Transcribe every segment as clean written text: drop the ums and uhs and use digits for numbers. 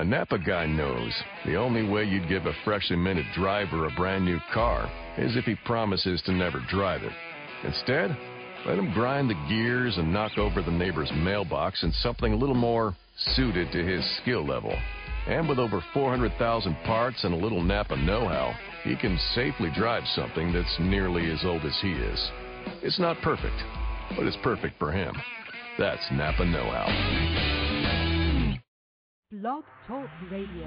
A Napa guy knows the only way you'd give a freshly minted driver a brand new car is if he promises to never drive it. Instead, let him grind the gears and knock over the neighbor's mailbox in something a little more suited to his skill level. And with over 400,000 parts and a little Napa know-how, he can safely drive something that's nearly as old as he is. It's not perfect, but it's perfect for him. That's Napa know-how. Blog Talk Radio.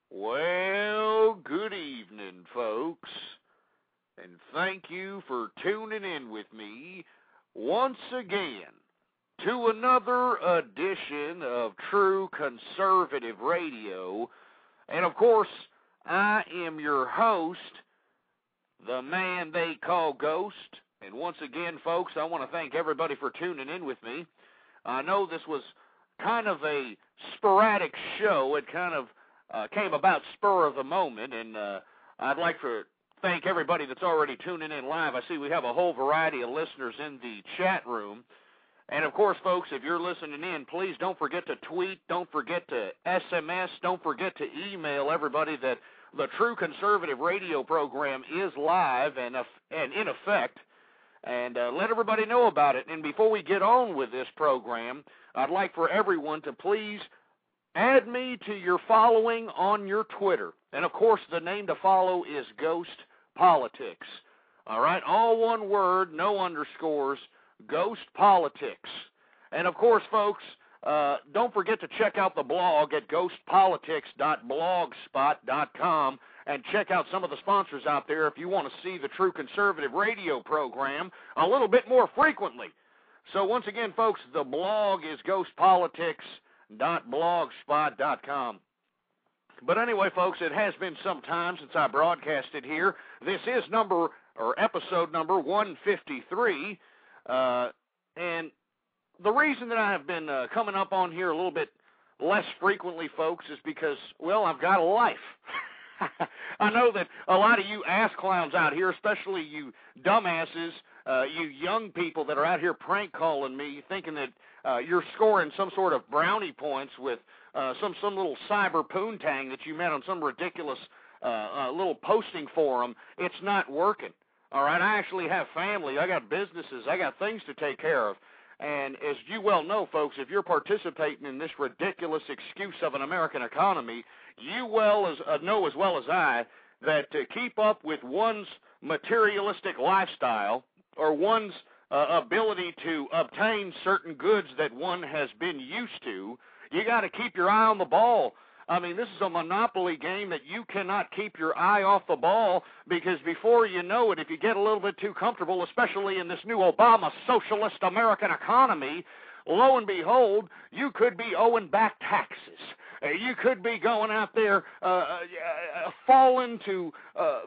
Well, good evening, folks, and thank you for tuning in with me once again to another edition of True Conservative Radio. And, of course, I am your host, the man they call Ghost. And once again, folks, I want to thank everybody for tuning in with me. I know this was kind of a sporadic show. It kind of came about spur of the moment, and I'd like to thank everybody that's already tuning in live. I see we have a whole variety of listeners in the chat room. And, of course, folks, if you're listening in, please don't forget to tweet, don't forget to SMS, don't forget to email everybody that the True Conservative Radio program is live and in effect, and let everybody know about it. And before we get on with this program, I'd like for everyone to please add me to your following on your Twitter. And, of course, the name to follow is Ghost Politics. All right, all one word, no underscores, Ghost Politics. And, of course, folks, don't forget to check out the blog at ghostpolitics.blogspot.com and check out some of the sponsors out there if you want to see the True Conservative Radio program a little bit more frequently. So, once again, folks, the blog is ghostpolitics.blogspot.com. But anyway, folks, it has been some time since I broadcasted here. This is episode number 153, and the reason that I have been coming up on here a little bit less frequently, folks, is because, well, I've got a life. I know that a lot of you ass clowns out here, especially you dumbasses, you young people that are out here prank calling me, thinking that you're scoring some sort of brownie points with some little cyber poontang that you met on some ridiculous little posting forum. It's not working. All right, I actually have family. I got businesses. I got things to take care of. And as you well know, folks, if you're participating in this ridiculous excuse of an American economy, you know as well as I that to keep up with one's materialistic lifestyle or one's ability to obtain certain goods that one has been used to, you got to keep your eye on the ball. I mean, this is a monopoly game that you cannot keep your eye off the ball, because before you know it, if you get a little bit too comfortable, especially in this new Obama socialist American economy, lo and behold, you could be owing back taxes. You could be going out there falling to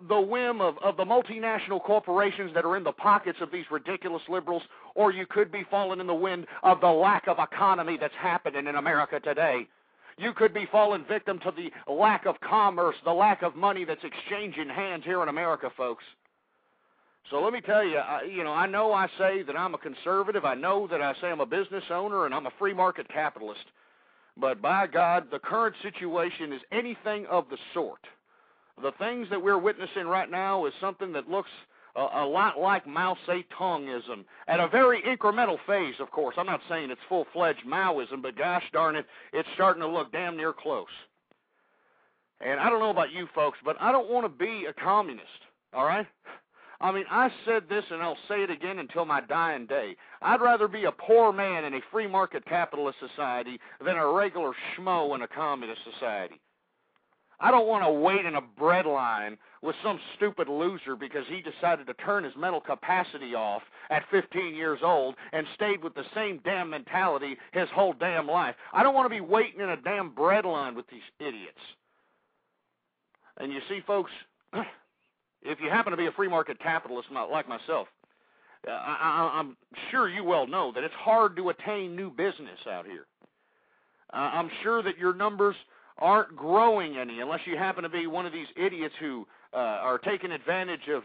the whim of the multinational corporations that are in the pockets of these ridiculous liberals, or you could be falling in the wind of the lack of economy that's happening in America today. You could be falling victim to the lack of commerce, the lack of money that's exchanging hands here in America, folks. So let me tell you, I know I say that I'm a conservative. I know that I say I'm a business owner and I'm a free market capitalist. But by God, the current situation is anything of the sort. The things that we're witnessing right now is something that looks a lot like Mao Zedongism at a very incremental phase, of course. I'm not saying it's full-fledged Maoism, but gosh darn it, it's starting to look damn near close. And I don't know about you folks, but I don't want to be a communist, all right? I mean, I said this and I'll say it again until my dying day. I'd rather be a poor man in a free market capitalist society than a regular schmo in a communist society. I don't want to wait in a bread line with some stupid loser because he decided to turn his mental capacity off at 15 years old and stayed with the same damn mentality his whole damn life. I don't want to be waiting in a damn bread line with these idiots. And you see, folks, if you happen to be a free market capitalist like myself, I'm sure you well know that it's hard to attain new business out here. I'm sure that your numbers aren't growing any unless you happen to be one of these idiots who are taking advantage of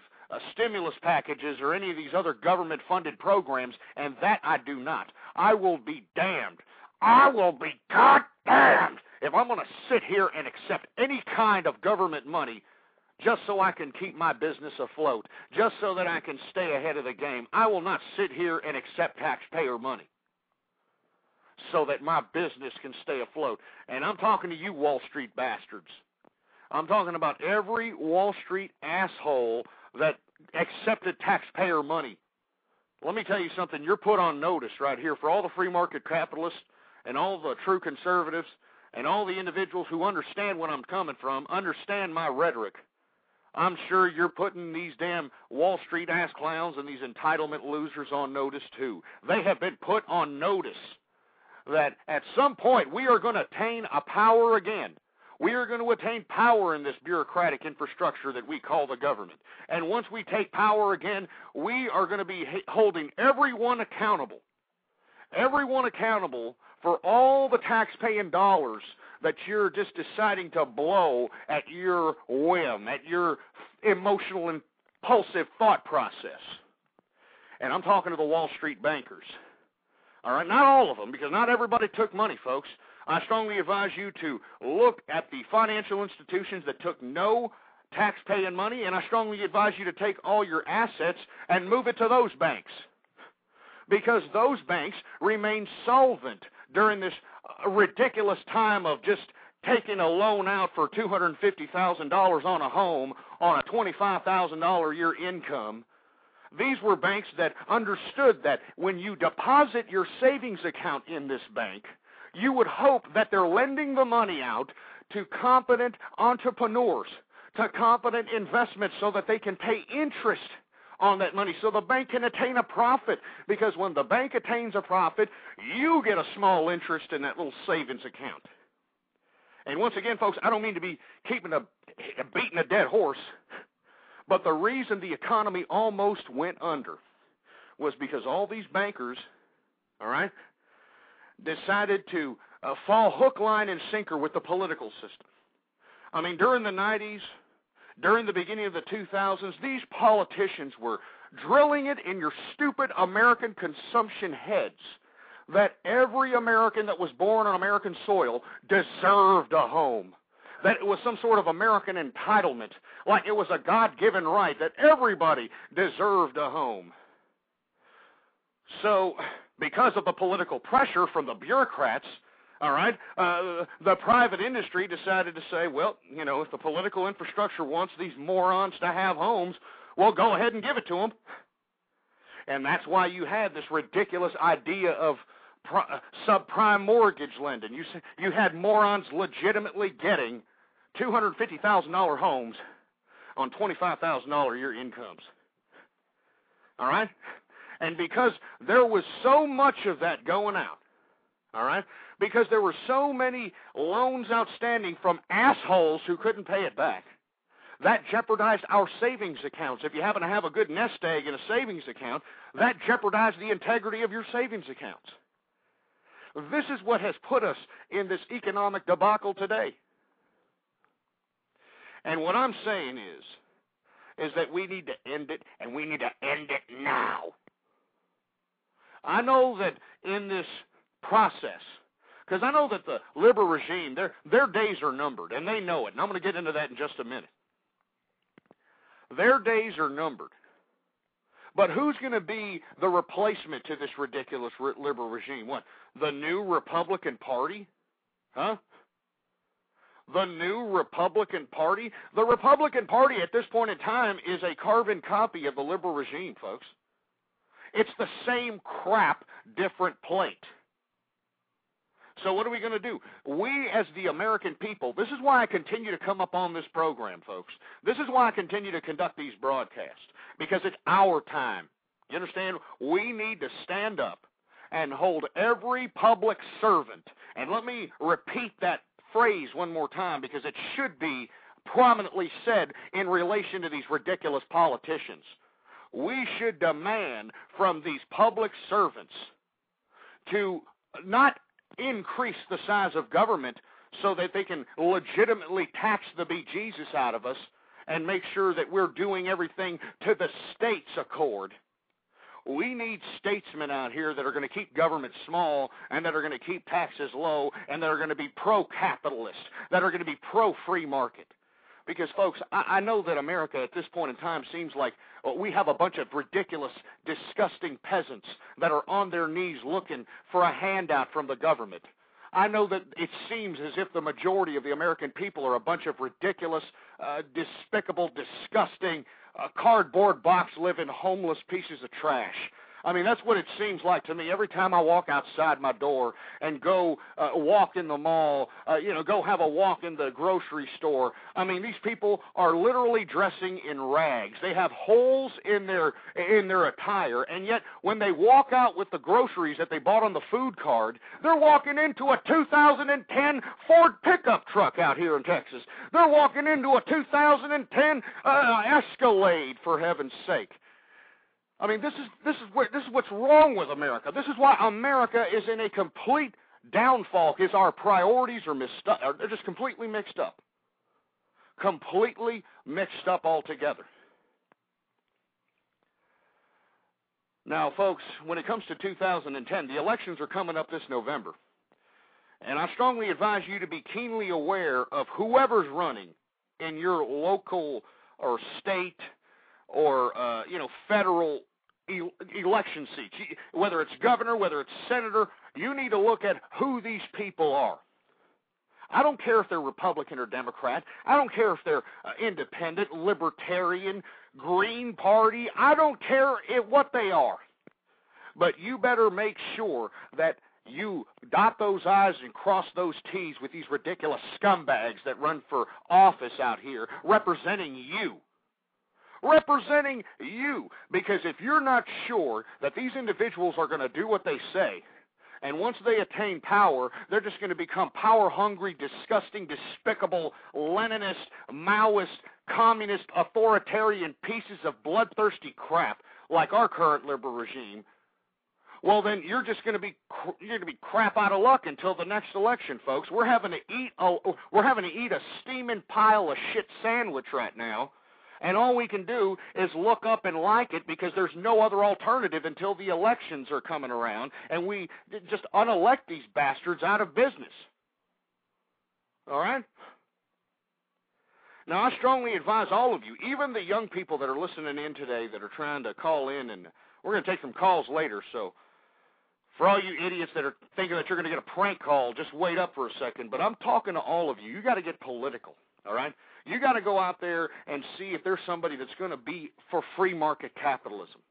stimulus packages or any of these other government-funded programs, and that I do not. I will be damned. I will be goddamned if I'm going to sit here and accept any kind of government money just so I can keep my business afloat, just so that I can stay ahead of the game. I will not sit here and accept taxpayer money so that my business can stay afloat. And I'm talking to you Wall Street bastards. I'm talking about every Wall Street asshole that accepted taxpayer money. Let me tell you something. You're put on notice right here for all the free market capitalists and all the true conservatives and all the individuals who understand what I'm coming from, understand my rhetoric. I'm sure you're putting these damn Wall Street ass clowns and these entitlement losers on notice too. They have been put on notice that at some point we are going to attain a power again. We are going to attain power in this bureaucratic infrastructure that we call the government. And once we take power again, we are going to be holding everyone accountable for all the tax-paying dollars that you're just deciding to blow at your whim, at your emotional, impulsive thought process. And I'm talking to the Wall Street bankers. All right, not all of them, because not everybody took money, folks. I strongly advise you to look at the financial institutions that took no tax-paying money, and I strongly advise you to take all your assets and move it to those banks, because those banks remain solvent during this ridiculous time of just taking a loan out for $250,000 on a home on a $25,000 a year income. These were banks that understood that when you deposit your savings account in this bank, you would hope that they're lending the money out to competent entrepreneurs, to competent investments so that they can pay interest on that money so the bank can attain a profit. Because when the bank attains a profit, you get a small interest in that little savings account. And once again, folks, I don't mean to be beating a dead horse, but the reason the economy almost went under was because all these bankers, all right, decided to fall hook, line, and sinker with the political system. I mean, during the 90s, during the beginning of the 2000s, these politicians were drilling it in your stupid American consumption heads that every American that was born on American soil deserved a home, that it was some sort of American entitlement, like it was a God-given right, that everybody deserved a home. So, because of the political pressure from the bureaucrats, all right, the private industry decided to say, well, you know, if the political infrastructure wants these morons to have homes, well, go ahead and give it to them. And that's why you had this ridiculous idea of subprime mortgage lending. You had morons legitimately getting $250,000 homes on $25,000 a year incomes. All right? And because there was so much of that going out, all right, because there were so many loans outstanding from assholes who couldn't pay it back, that jeopardized our savings accounts. If you happen to have a good nest egg in a savings account, that jeopardized the integrity of your savings accounts. This is what has put us in this economic debacle today. And what I'm saying is that we need to end it, and we need to end it now. I know that in this process, because I know that the liberal regime, their days are numbered, and they know it, and I'm going to get into that in just a minute. Their days are numbered. But who's going to be the replacement to this ridiculous liberal regime? What, the new Republican Party? Huh? The new Republican Party? The Republican Party at this point in time is a carbon copy of the liberal regime, folks. It's the same crap, different plate. So what are we going to do? We as the American people, this is why I continue to come up on this program, folks. This is why I continue to conduct these broadcasts, because it's our time. You understand? We need to stand up and hold every public servant. And let me repeat that phrase one more time, because it should be prominently said in relation to these ridiculous politicians. We should demand from these public servants to not increase the size of government so that they can legitimately tax the bejesus out of us and make sure that we're doing everything to the state's accord. We need statesmen out here that are going to keep government small and that are going to keep taxes low and that are going to be pro-capitalist, that are going to be pro-free market. Because, folks, I know that America at this point in time seems like we have a bunch of ridiculous, disgusting peasants that are on their knees looking for a handout from the government. I know that it seems as if the majority of the American people are a bunch of ridiculous, despicable, disgusting, cardboard box living, homeless pieces of trash. I mean, that's what it seems like to me every time I walk outside my door and go walk in the mall, go have a walk in the grocery store. I mean, these people are literally dressing in rags. They have holes in their attire, and yet when they walk out with the groceries that they bought on the food card, they're walking into a 2010 Ford pickup truck out here in Texas. They're walking into a 2010 Escalade, for heaven's sake. I mean, this is what's wrong with America. This is why America is in a complete downfall, because our priorities they're just completely mixed up. Completely mixed up altogether. Now, folks, when it comes to 2010, the elections are coming up this November. And I strongly advise you to be keenly aware of whoever's running in your local or state or, federal election seats. Whether it's governor, whether it's senator, you need to look at who these people are. I don't care if they're Republican or Democrat. I don't care if they're independent, libertarian, Green Party. I don't care what they are. But you better make sure that you dot those I's and cross those T's with these ridiculous scumbags that run for office out here, representing you. Representing you. Because if you're not sure that these individuals are going to do what they say, and once they attain power, they're just going to become power-hungry, disgusting, despicable, Leninist, Maoist, communist, authoritarian pieces of bloodthirsty crap like our current liberal regime, well, then you're going to be crap out of luck until the next election, folks. We're having to eat a steaming pile of shit sandwich right now, and all we can do is look up and like it because there's no other alternative until the elections are coming around, and we just unelect these bastards out of business. All right? Now, I strongly advise all of you, even the young people that are listening in today that are trying to call in, and we're going to take some calls later, so for all you idiots that are thinking that you're going to get a prank call, just wait up for a second. But I'm talking to all of you. You got to get political, all right? You got to go out there and see if there's somebody that's going to be for free market capitalism.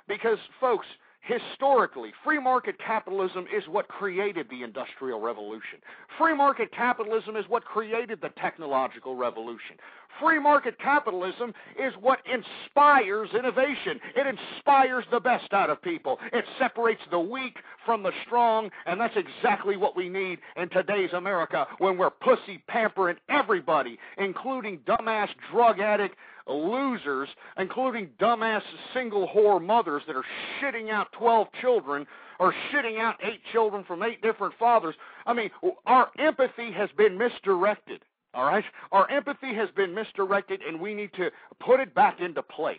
Because, folks, historically, free market capitalism is what created the Industrial Revolution. Free market capitalism is what created the technological revolution. Free market capitalism is what inspires innovation. It inspires the best out of people. It separates the weak from the strong, and that's exactly what we need in today's America when we're pussy pampering everybody, including dumbass drug addict losers, including dumbass single whore mothers that are shitting out 12 children or shitting out 8 children from 8 different fathers. I mean, our empathy has been misdirected. All right? Our empathy has been misdirected, and we need to put it back into place.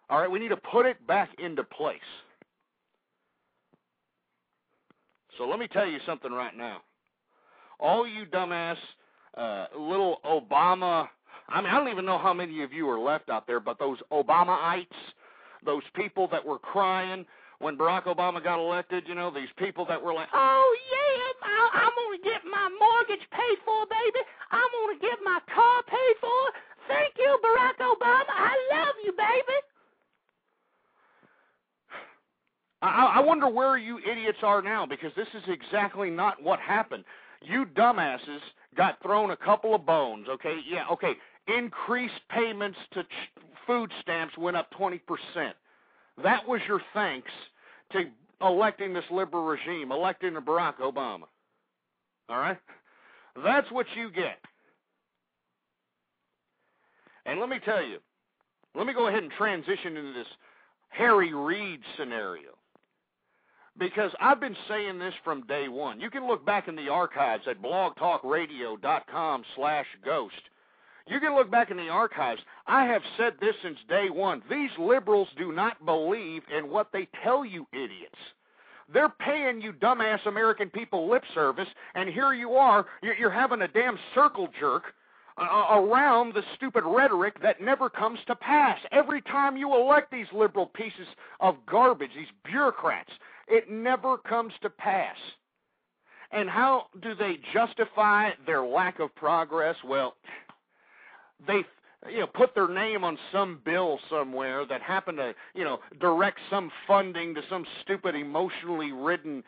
All right? We need to put it back into place. So let me tell you something right now. All you dumbass little Obama, I don't even know how many of you are left out there, but those Obamaites, those people that were crying when Barack Obama got elected, you know, these people that were like, oh, yeah, I'm going to get my mortgage paid for, baby. I'm going to get my car paid for. Thank you, Barack Obama. I love you, baby. I wonder where you idiots are now, because this is exactly not what happened. You dumbasses got thrown a couple of bones, okay? Yeah, okay. Increased payments to food stamps went up 20%. That was your thanks to electing this liberal regime, electing Barack Obama. All right? That's what you get. And let me tell you, let me go ahead and transition into this Harry Reid scenario. Because I've been saying this from day one. You can look back in the archives at blogtalkradio.com/ghost. You can look back in the archives. I have said this since day one. These liberals do not believe in what they tell you idiots. They're paying you dumbass American people lip service, and here you are, you're having a damn circle jerk around the stupid rhetoric that never comes to pass. Every time you elect these liberal pieces of garbage, these bureaucrats, it never comes to pass. And how do they justify their lack of progress? Well, they put their name on some bill somewhere that happened to, direct some funding to some stupid emotionally ridden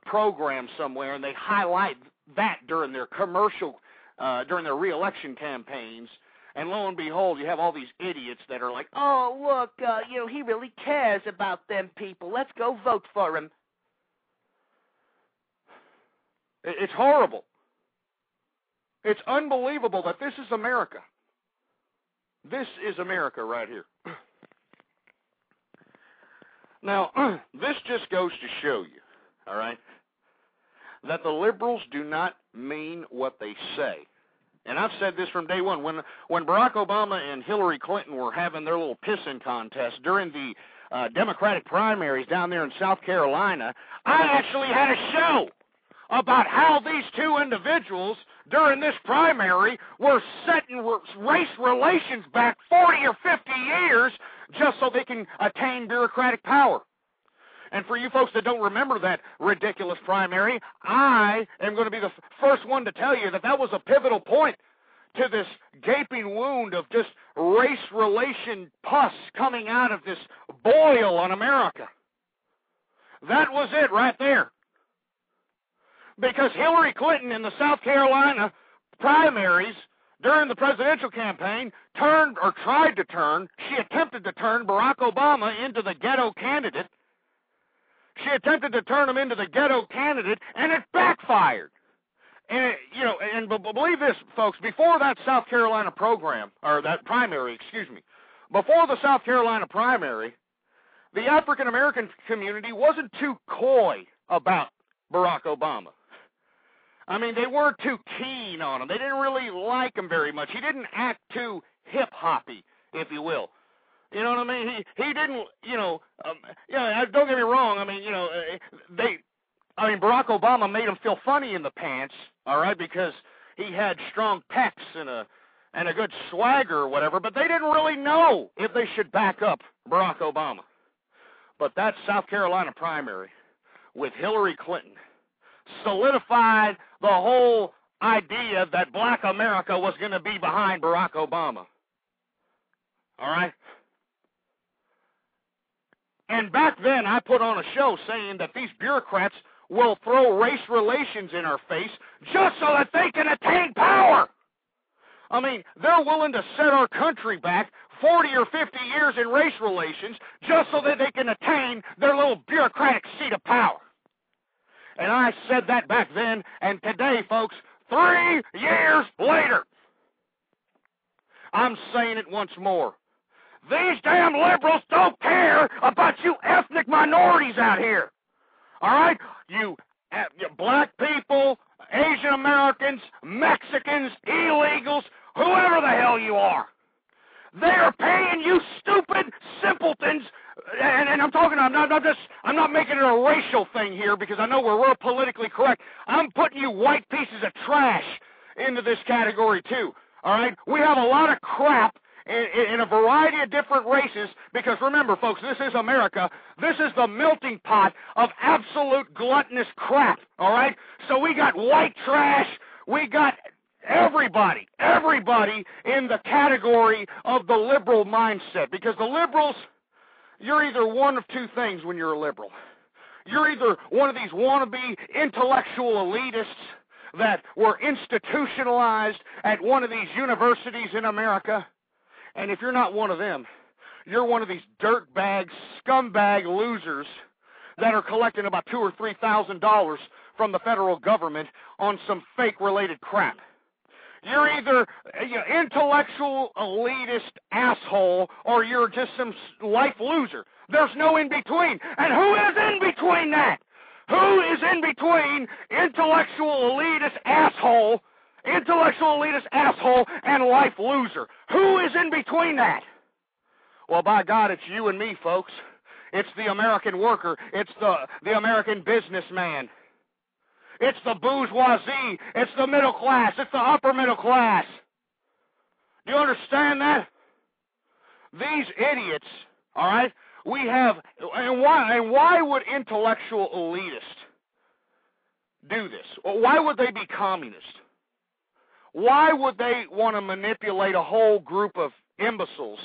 program somewhere, and they highlight that during their during their re-election campaigns. And lo and behold, you have all these idiots that are like, oh, look, he really cares about them people. Let's go vote for him. It's horrible. It's unbelievable that this is America. This is America right here. Now, this just goes to show you, all right, that the liberals do not mean what they say. And I've said this from day one. When Barack Obama and Hillary Clinton were having their little pissing contest during the Democratic primaries down there in South Carolina, I actually had a show about how these two individuals during this primary were setting race relations back 40 or 50 years just so they can attain bureaucratic power. And for you folks that don't remember that ridiculous primary, I am going to be the first one to tell you that that was a pivotal point to this gaping wound of just race relation pus coming out of this boil on America. That was it right there. Because Hillary Clinton in the South Carolina primaries during the presidential campaign she attempted to turn Barack Obama into the ghetto candidate. She attempted to turn him into the ghetto candidate, and it backfired. And, and believe this, folks, before that South Carolina before the South Carolina primary, the African-American community wasn't too coy about Barack Obama. I mean, they weren't too keen on him. They didn't really like him very much. He didn't act too hip-hoppy, if you will. You know what I mean? He didn't, don't get me wrong. I mean, Barack Obama made him feel funny in the pants, all right, because he had strong pecs and a good swagger or whatever, but they didn't really know if they should back up Barack Obama. But that South Carolina primary with Hillary Clinton solidified the whole idea that black America was going to be behind Barack Obama. All right? And back then, I put on a show saying that these bureaucrats will throw race relations in our face just so that they can attain power. I mean, they're willing to set our country back 40 or 50 years in race relations just so that they can attain their little bureaucratic seat of power. And I said that back then, and today, folks, 3 years later, I'm saying it once more. These damn liberals don't care about you ethnic minorities out here. All right? You black people, Asian Americans, Mexicans, illegals, whoever the hell you are. They are paying you stupid simpletons, and I'm not making it a racial thing here because I know we're politically correct. I'm putting you white pieces of trash into this category too. All right? We have a lot of crap in a variety of different races because remember, folks, this is America. This is the melting pot of absolute gluttonous crap. All right? So we got white trash. We got everybody in the category of the liberal mindset because the liberals, you're either one of two things when you're a liberal. You're either one of these wannabe intellectual elitists that were institutionalized at one of these universities in America, and if you're not one of them, you're one of these dirtbag, scumbag losers that are collecting about $2,000 or $3,000 from the federal government on some fake-related crap. You're either an intellectual elitist asshole or you're just some life loser. There's no in-between. And who is in between that? Who is in between intellectual elitist asshole and life loser? Who is in between that? Well, by God, it's you and me, folks. It's the American worker. It's the American businessman. It's the bourgeoisie. It's the middle class. It's the upper middle class. Do you understand that? These idiots, all right, we have, and why would intellectual elitists do this? Why would they be communist? Why would they want to manipulate a whole group of imbeciles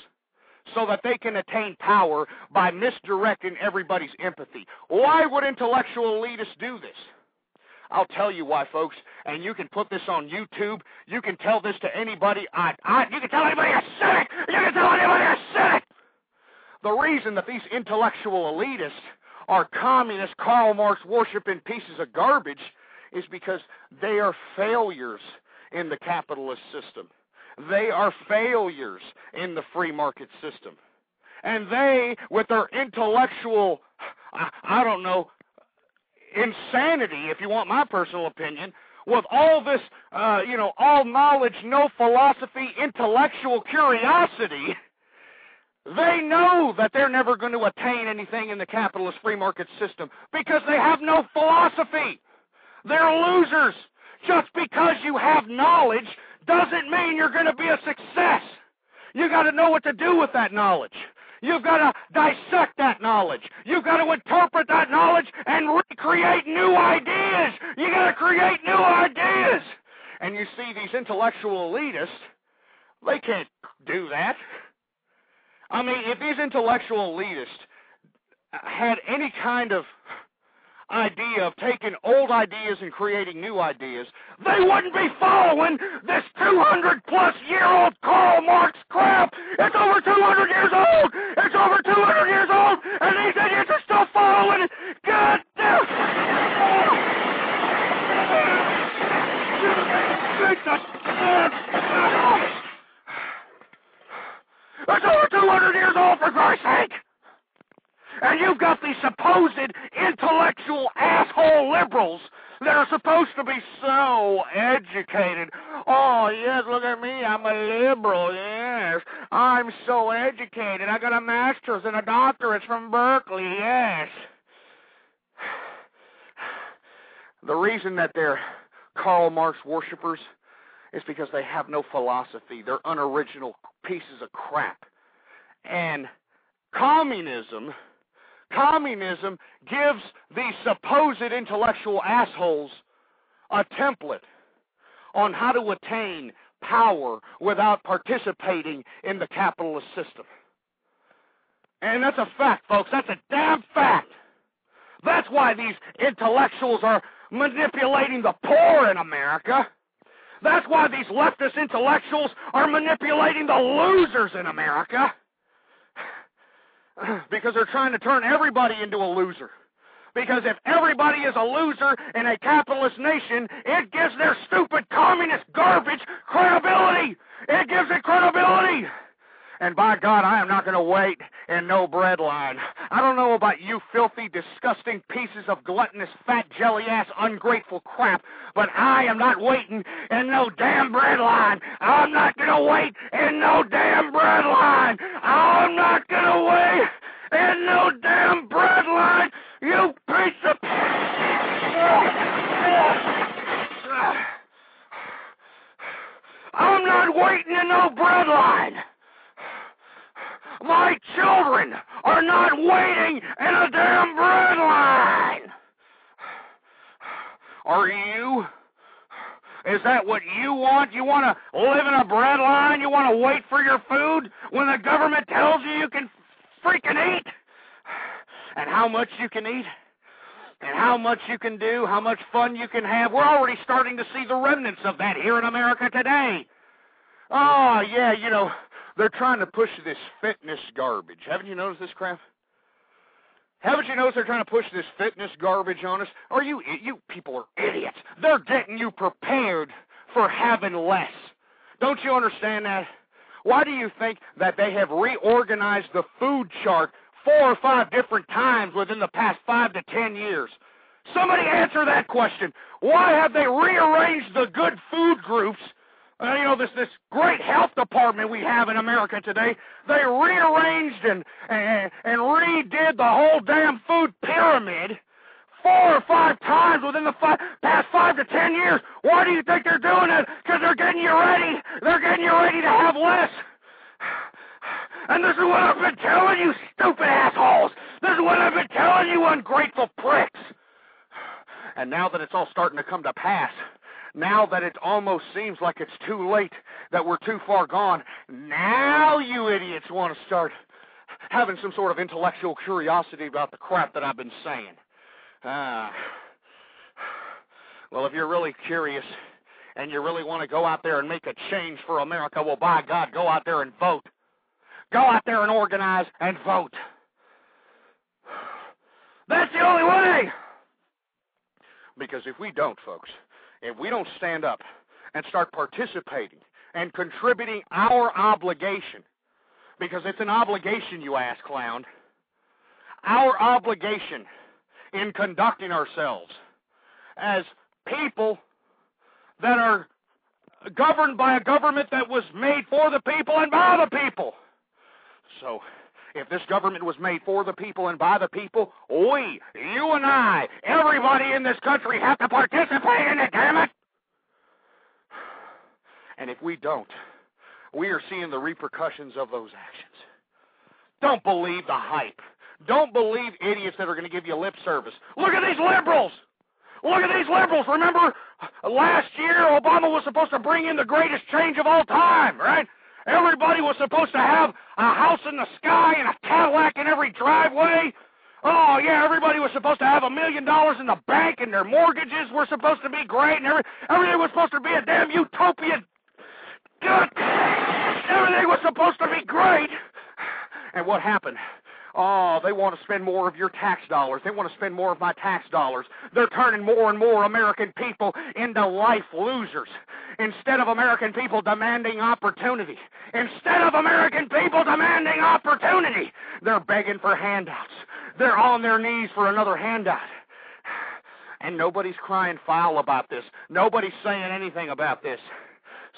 so that they can attain power by misdirecting everybody's empathy? Why would intellectual elitists do this? I'll tell you why, folks, and you can put this on YouTube. You can tell this to anybody. You can tell anybody I said it. You can tell anybody I said it. The reason that these intellectual elitists are communist, Karl Marx worshiping pieces of garbage is because they are failures in the capitalist system. They are failures in the free market system. And they, with their intellectual, insanity, if you want my personal opinion, with all this, all knowledge, no philosophy, intellectual curiosity, they know that they're never going to attain anything in the capitalist free market system because they have no philosophy. They're losers. Just because you have knowledge doesn't mean you're going to be a success. You got to know what to do with that knowledge. You've got to dissect that knowledge. You've got to interpret that knowledge and recreate new ideas. You got to create new ideas. And you see these intellectual elitists, they can't do that. I mean, if these intellectual elitists had any kind of idea of taking old ideas and creating new ideas, they wouldn't be following this 200-plus-year-old Karl Marx crap. It's over 200 years old. It's over 200 years old, and these idiots are still following it. God damn. It's over 200 years old, for Christ's sake. And you've got these supposed intellectual asshole liberals that are supposed to be so educated. Oh, yes, look at me. I'm a liberal, yes. I'm so educated. I got a master's and a doctorate from Berkeley, yes. The reason that they're Karl Marx worshipers is because they have no philosophy. They're unoriginal pieces of crap. And communism gives these supposed intellectual assholes a template on how to attain power without participating in the capitalist system. And that's a fact, folks. That's a damn fact. That's why these intellectuals are manipulating the poor in America. That's why these leftist intellectuals are manipulating the losers in America. Because they're trying to turn everybody into a loser. Because if everybody is a loser in a capitalist nation, it gives their stupid communist garbage credibility. It gives it credibility. And by God, I am not going to wait in no bread line. I don't know about you filthy, disgusting pieces of gluttonous, fat, jelly-ass, ungrateful crap, but I am not waiting in no damn bread line. I'm not going to wait in no damn bread line. I'm not going to wait in no damn bread line, you piece of... I'm not waiting in no bread line. My children are not waiting in a damn bread line. Are you? Is that what you want? You want to live in a bread line? You want to wait for your food when the government tells you can freaking eat? And how much you can eat? And how much you can do? How much fun you can have? We're already starting to see the remnants of that here in America today. Oh, yeah, you know, they're trying to push this fitness garbage. Haven't you noticed this crap? Haven't you noticed they're trying to push this fitness garbage on us? Or you people are idiots. They're getting you prepared for having less. Don't you understand that? Why do you think that they have reorganized the food chart 4 or 5 different times within the past 5 to 10 years? Somebody answer that question. Why have they rearranged the good food groups? This great health department we have in America today, they rearranged and redid the whole damn food pyramid 4 or 5 times within the past 5 to 10 years. Why do you think they're doing it? Because they're getting you ready. They're getting you ready to have less. And this is what I've been telling you, stupid assholes. This is what I've been telling you, ungrateful pricks. And now that it's all starting to come to pass, now that it almost seems like it's too late, that we're too far gone, now you idiots want to start having some sort of intellectual curiosity about the crap that I've been saying. Well, if you're really curious and you really want to go out there and make a change for America, well, by God, go out there and vote. Go out there and organize and vote. That's the only way. Because if we don't, folks, if we don't stand up and start participating and contributing our obligation, because it's an obligation, you ass clown, our obligation in conducting ourselves as people that are governed by a government that was made for the people and by the people. So, if this government was made for the people and by the people, we, you and I, everybody in this country have to participate in it, damn it! And if we don't, we are seeing the repercussions of those actions. Don't believe the hype. Don't believe idiots that are going to give you lip service. Look at these liberals! Look at these liberals! Remember, last year Obama was supposed to bring in the greatest change of all time, right? Everybody was supposed to have a house in the sky and a Cadillac in every driveway. Oh, yeah, everybody was supposed to have $1 million in the bank and their mortgages were supposed to be great and everything was supposed to be a damn utopia. Everything was supposed to be great. And what happened? Oh, they want to spend more of your tax dollars. They want to spend more of my tax dollars. They're turning more and more American people into life losers. Instead of American people demanding opportunity. Instead of American people demanding opportunity, they're begging for handouts. They're on their knees for another handout. And nobody's crying foul about this. Nobody's saying anything about this.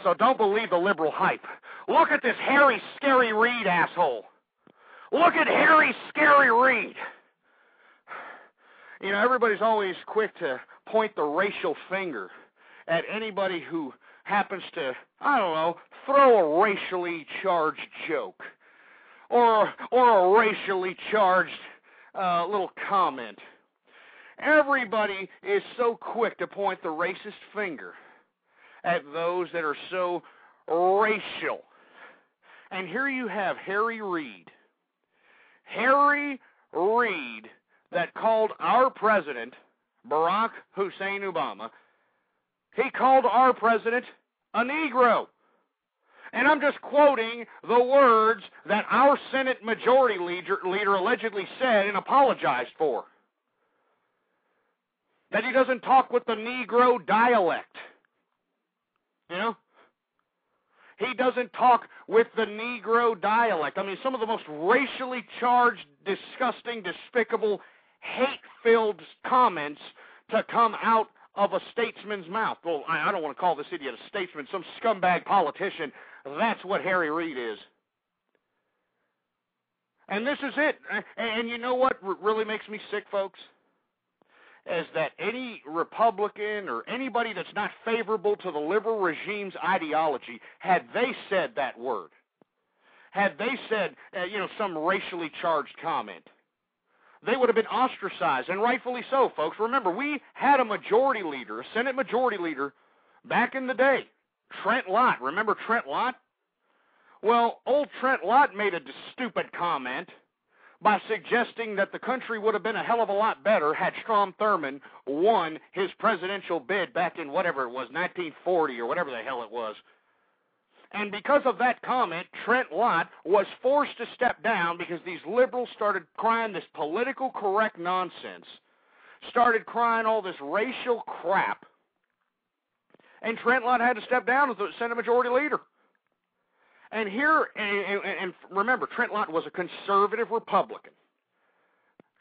So don't believe the liberal hype. Look at this Harry Scary Reid asshole. Look at Harry Scary Reid. You know, everybody's always quick to point the racial finger at anybody who happens to, I don't know, throw a racially charged joke or a racially charged little comment. Everybody is so quick to point the racist finger at those that are so racial. And here you have Harry Reid. Harry Reid that called our president, Barack Hussein Obama, he called our president a Negro. And I'm just quoting the words that our Senate Majority Leader allegedly said and apologized for. That he doesn't talk with the Negro dialect. You know? He doesn't talk with the Negro dialect. I mean, some of the most racially charged, disgusting, despicable, hate-filled comments to come out of a statesman's mouth. Well, I don't want to call this idiot a statesman, some scumbag politician. That's what Harry Reid is. And this is it. And you know what really makes me sick, folks? Is that any Republican or anybody that's not favorable to the liberal regime's ideology, had they said that word, had they said, some racially charged comment, they would have been ostracized, and rightfully so, folks. Remember, we had a majority leader, a Senate majority leader, back in the day, Trent Lott. Remember Trent Lott? Well, old Trent Lott made a stupid comment by suggesting that the country would have been a hell of a lot better had Strom Thurmond won his presidential bid back in whatever it was, 1940 or whatever the hell it was. And because of that comment, Trent Lott was forced to step down because these liberals started crying this political correct nonsense, started crying all this racial crap, and Trent Lott had to step down as the Senate Majority Leader. And here, and remember, Trent Lott was a conservative Republican.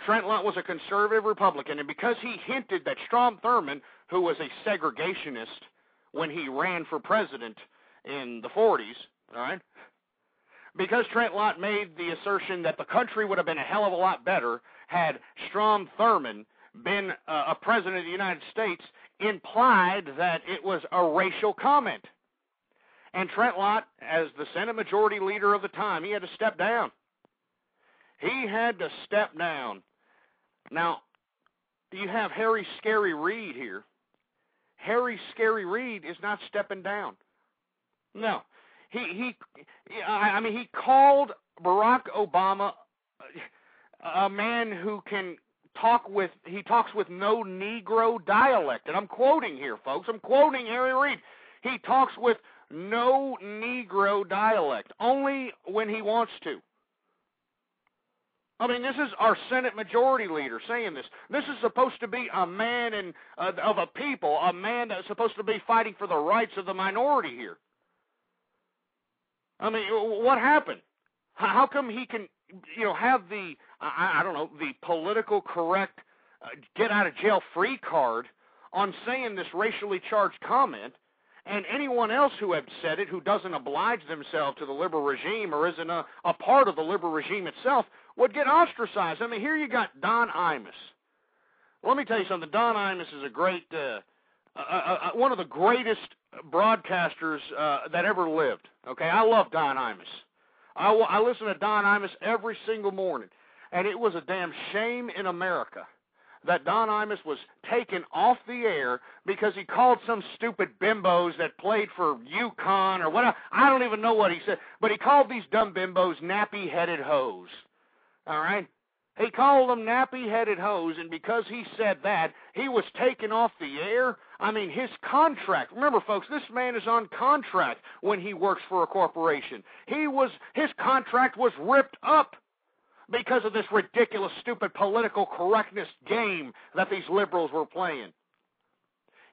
Trent Lott was a conservative Republican, and because he hinted that Strom Thurmond, who was a segregationist when he ran for president in the 40s, all right, because Trent Lott made the assertion that the country would have been a hell of a lot better had Strom Thurmond been a president of the United States, implied that it was a racial comment. And Trent Lott, as the Senate Majority Leader of the time, he had to step down. He had to step down. Now, you have Harry Scary Reid here. Harry Scary Reid is not stepping down. No. He called Barack Obama a man who talks with no Negro dialect. And I'm quoting here, folks. I'm quoting Harry Reid. He talks with no Negro dialect, only when he wants to. I mean, this is our Senate Majority Leader saying this. This is supposed to be a man of a people, a man that's supposed to be fighting for the rights of the minority here. I mean, what happened? How come he can, have the, the political correct get-out-of-jail-free card on saying this racially charged comment, and anyone else who had said it who doesn't oblige themselves to the liberal regime or isn't a part of the liberal regime itself would get ostracized. I mean, here you got Don Imus. Let me tell you something. Don Imus is a great, one of the greatest broadcasters that ever lived. Okay, I love Don Imus. I listen to Don Imus every single morning, and it was a damn shame in America that Don Imus was taken off the air because he called some stupid bimbos that played for UConn or what. I don't even know what he said, but he called these dumb bimbos nappy-headed hoes. All right? He called them nappy-headed hoes, and because he said that, he was taken off the air. I mean, his contract, remember, folks, this man is on contract when he works for a corporation. His contract was ripped up because of this ridiculous, stupid political correctness game that these liberals were playing.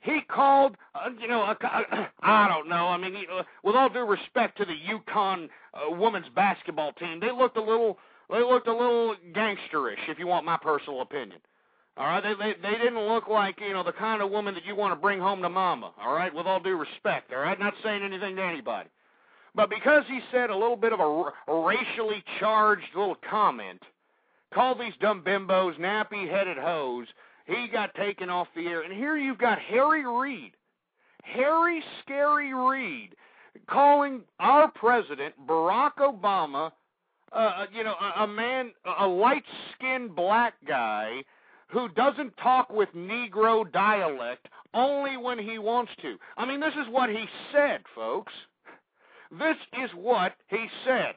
He called, I don't know, I mean, with all due respect to the UConn women's basketball team, they looked a little They looked a little gangsterish, if you want my personal opinion. All right, they didn't look like, the kind of woman that you want to bring home to mama, all right, with all due respect, all right, not saying anything to anybody. But because he said a little bit of a racially charged little comment, called these dumb bimbos nappy-headed hoes, he got taken off the air. And here you've got Harry Scary Reid, calling our president, Barack Obama, a man, a light-skinned black guy who doesn't talk with Negro dialect only when he wants to. I mean, this is what he said, folks. This is what he said.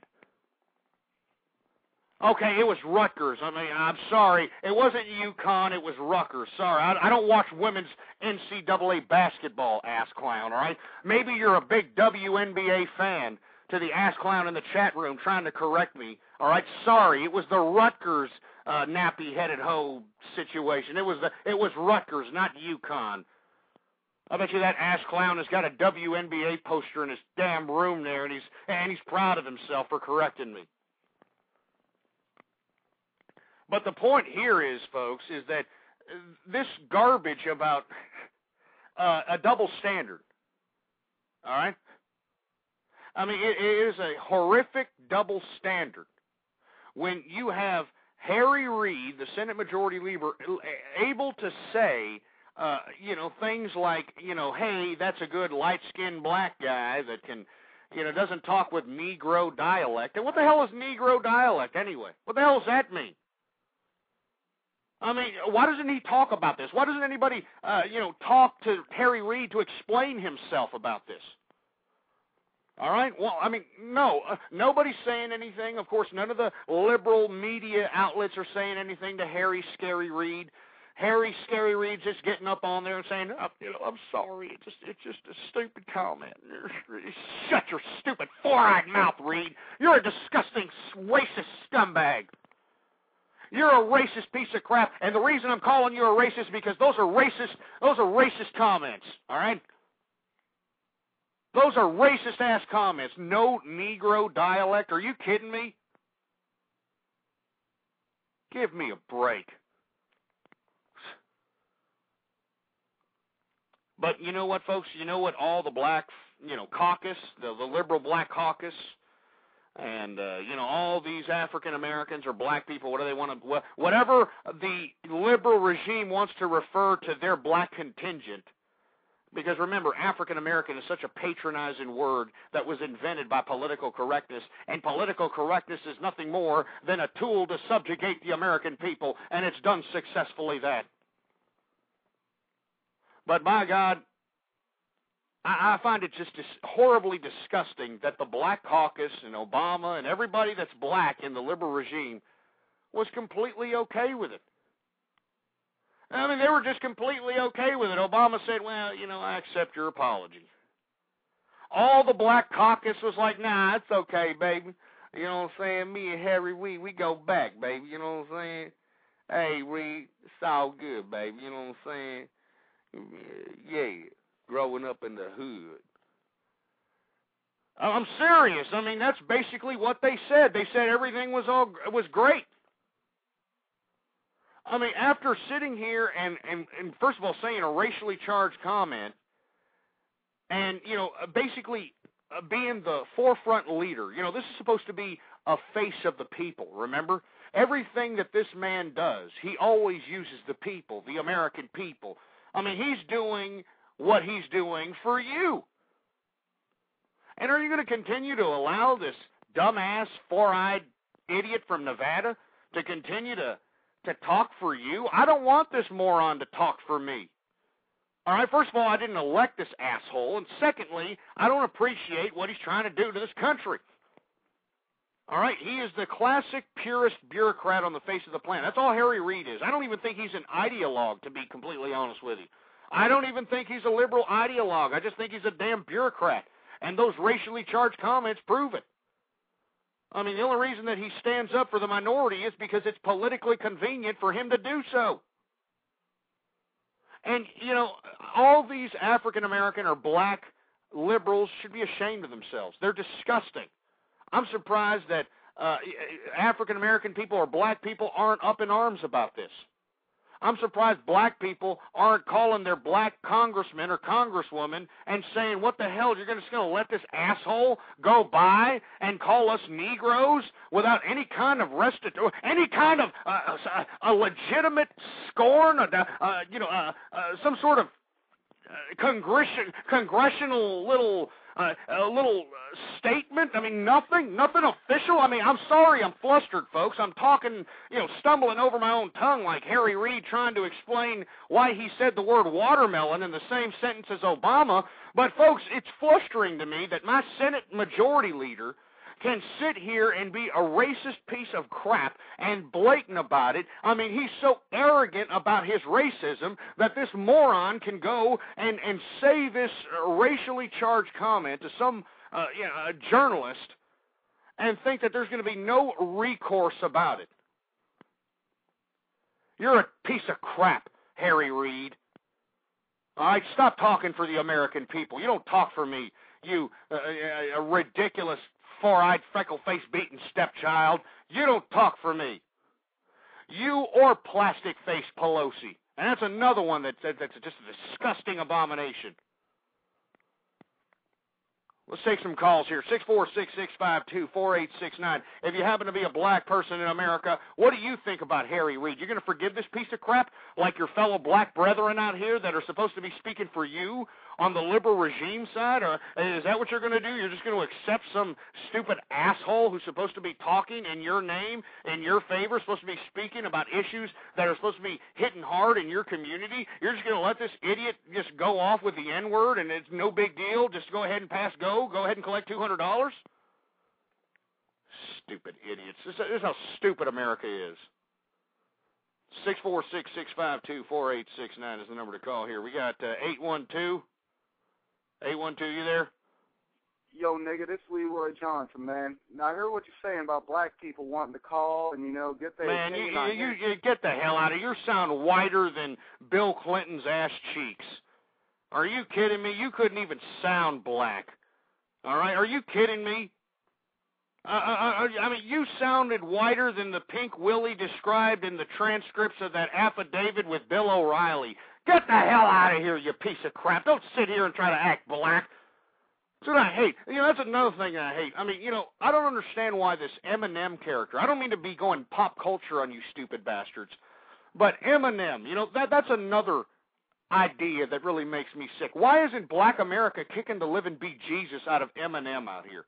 Okay, it was Rutgers. I mean, I'm sorry. It wasn't UConn. It was Rutgers. Sorry. I don't watch women's NCAA basketball, ass clown, all right? Maybe you're a big WNBA fan, to the ass clown in the chat room trying to correct me, all right? Sorry. It was the Rutgers nappy-headed hoe situation. It was Rutgers, not UConn. I bet you that ass clown has got a WNBA poster in his damn room there, and he's proud of himself for correcting me. But the point here is, folks, is that this garbage about a double standard, all right? I mean, it is a horrific double standard when you have Harry Reid, the Senate Majority Leader, able to say, things like, hey, that's a good light-skinned black guy that can, doesn't talk with Negro dialect. And what the hell is Negro dialect anyway? What the hell does that mean? I mean, why doesn't he talk about this? Why doesn't anybody, talk to Harry Reid to explain himself about this? All right? Well, I mean, no. Nobody's saying anything. Of course, none of the liberal media outlets are saying anything to Harry Scary Reid. Harry Scary Reid's just getting up on there and saying, I'm sorry, it's just a stupid comment. Shut your stupid four-eyed mouth, Reid. You're a disgusting, racist scumbag. You're a racist piece of crap, and the reason I'm calling you a racist is because those are racist comments, all right? Those are racist-ass comments. No Negro dialect. Are you kidding me? Give me a break. But you know what, folks? You know what all the black, caucus, the liberal black caucus, and, all these African Americans or black people, what do they want to, whatever the liberal regime wants to refer to their black contingent, because remember, African American is such a patronizing word that was invented by political correctness, and political correctness is nothing more than a tool to subjugate the American people, and it's done successfully that. But by God, I find it just horribly disgusting that the Black Caucus and Obama and everybody that's black in the liberal regime was completely okay with it. I mean, they were just completely okay with it. Obama said, well, I accept your apology. All the Black Caucus was like, nah, it's okay, baby. You know what I'm saying? Me and Harry, we go back, baby. You know what I'm saying? Hey, Reid, it's all good, baby. You know what I'm saying? Yeah. Growing up in the hood. I'm serious. I mean, that's basically what they said. They said everything was great. I mean, after sitting here and first of all saying a racially charged comment and, basically being the forefront leader, this is supposed to be a face of the people, remember? Everything that this man does, he always uses the people, the American people. I mean, he's doing what he's doing for you. And are you going to continue to allow this dumbass, four-eyed idiot from Nevada to continue to talk for you? I don't want this moron to talk for me. All right, first of all, I didn't elect this asshole. And secondly, I don't appreciate what he's trying to do to this country. All right, he is the classic purist bureaucrat on the face of the planet. That's all Harry Reid is. I don't even think he's an ideologue, to be completely honest with you. I don't even think he's a liberal ideologue. I just think he's a damn bureaucrat. And those racially charged comments prove it. I mean, the only reason that he stands up for the minority is because it's politically convenient for him to do so. And, all these African American or black liberals should be ashamed of themselves. They're disgusting. I'm surprised that African American people or black people aren't up in arms about this. I'm surprised black people aren't calling their black congressman or congresswoman and saying, what the hell, you're just going to let this asshole go by and call us Negroes without any kind of any kind of a legitimate scorn, some sort of congressional little statement. I mean, nothing official. I mean, I'm sorry, I'm flustered, folks. I'm talking, stumbling over my own tongue like Harry Reid trying to explain why he said the word watermelon in the same sentence as Obama. But, folks, it's frustrating to me that my Senate Majority Leader can sit here and be a racist piece of crap and blatant about it. I mean, he's so arrogant about his racism that this moron can go and say this racially charged comment to some a journalist and think that there's going to be no recourse about it. You're a piece of crap, Harry Reid. All right, stop talking for the American people. You don't talk for me, you a ridiculous four-eyed, freckle-faced, beaten stepchild. You don't talk for me. You or plastic-faced Pelosi. And that's another one that's just a disgusting abomination. Let's take some calls here. 646-652-4869. If you happen to be a black person in America, what do you think about Harry Reid? You're going to forgive this piece of crap like your fellow black brethren out here that are supposed to be speaking for you on the liberal regime side? Or is that what you're going to do? You're just going to accept some stupid asshole who's supposed to be talking in your name, in your favor, supposed to be speaking about issues that are supposed to be hitting hard in your community? You're just going to let this idiot just go off with the N-word and it's no big deal? Just go ahead and pass go? Go ahead and collect $200? Stupid idiots. This is how stupid America is. 646-652-4869 is the number to call here. We got 812. 812, you there? Yo, nigga, this is Leroy Johnson, man. Now, I heard what you're saying about black people wanting to call and, get their... Man, you get the hell out of here. You sound whiter than Bill Clinton's ass cheeks. Are you kidding me? You couldn't even sound black. All right? Are you kidding me? I mean, you sounded whiter than the pink willy described in the transcripts of that affidavit with Bill O'Reilly. Get the hell out of here, you piece of crap. Don't sit here and try to act black. That's what I hate. That's another thing I hate. I mean, I don't understand why this Eminem character, I don't mean to be going pop culture on you stupid bastards, but Eminem, that's another idea that really makes me sick. Why isn't black America kicking the living bejesus out of Eminem out here?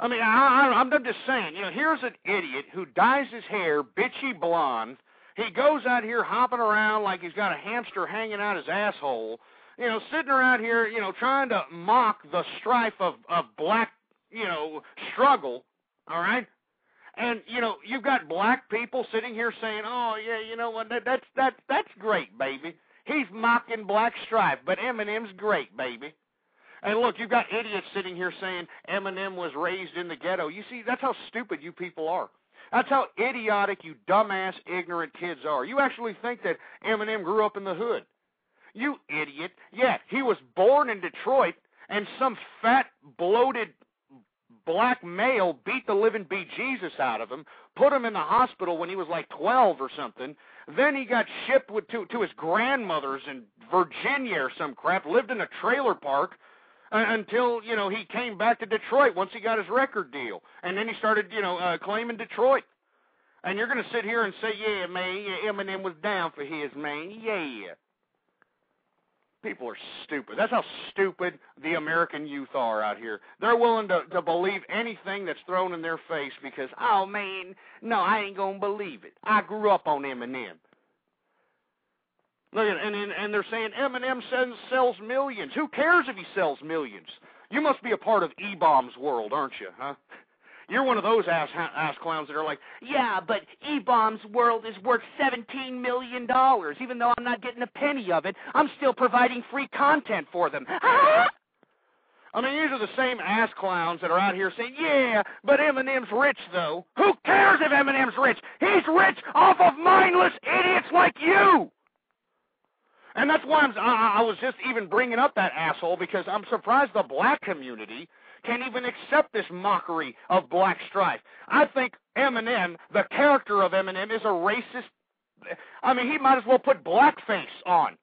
I mean, I'm just saying, here's an idiot who dyes his hair bitchy blonde. He goes out here hopping around like he's got a hamster hanging out his asshole, sitting around here, trying to mock the strife of black, struggle, all right? And, you've got black people sitting here saying, oh, yeah, you know what, that's great, baby. He's mocking black strife, but Eminem's great, baby. And look, you've got idiots sitting here saying Eminem was raised in the ghetto. You see, that's how stupid you people are. That's how idiotic you dumbass, ignorant kids are. You actually think that Eminem grew up in the hood. You idiot. Yeah, he was born in Detroit, and some fat, bloated black male beat the living bejesus out of him, put him in the hospital when he was like 12 or something. Then he got shipped to his grandmother's in Virginia or some crap, lived in a trailer park, until, he came back to Detroit once he got his record deal. And then he started, claiming Detroit. And you're going to sit here and say, yeah, man, Eminem was down for his, man, yeah. People are stupid. That's how stupid the American youth are out here. They're willing to believe anything that's thrown in their face because, oh, man, no, I ain't going to believe it. I grew up on Eminem. Look at and they're saying Eminem sells millions. Who cares if he sells millions? You must be a part of E-Bomb's world, aren't you, huh? You're one of those ass clowns that are like, yeah, but E-Bomb's world is worth $17 million. Even though I'm not getting a penny of it, I'm still providing free content for them. I mean, these are the same ass clowns that are out here saying, yeah, but Eminem's rich, though. Who cares if Eminem's rich? He's rich off of mindless idiots like you. And that's why I was just even bringing up that asshole, because I'm surprised the black community can't even accept this mockery of black strife. I think Eminem, the character of Eminem, is a racist. I mean, he might as well put blackface on.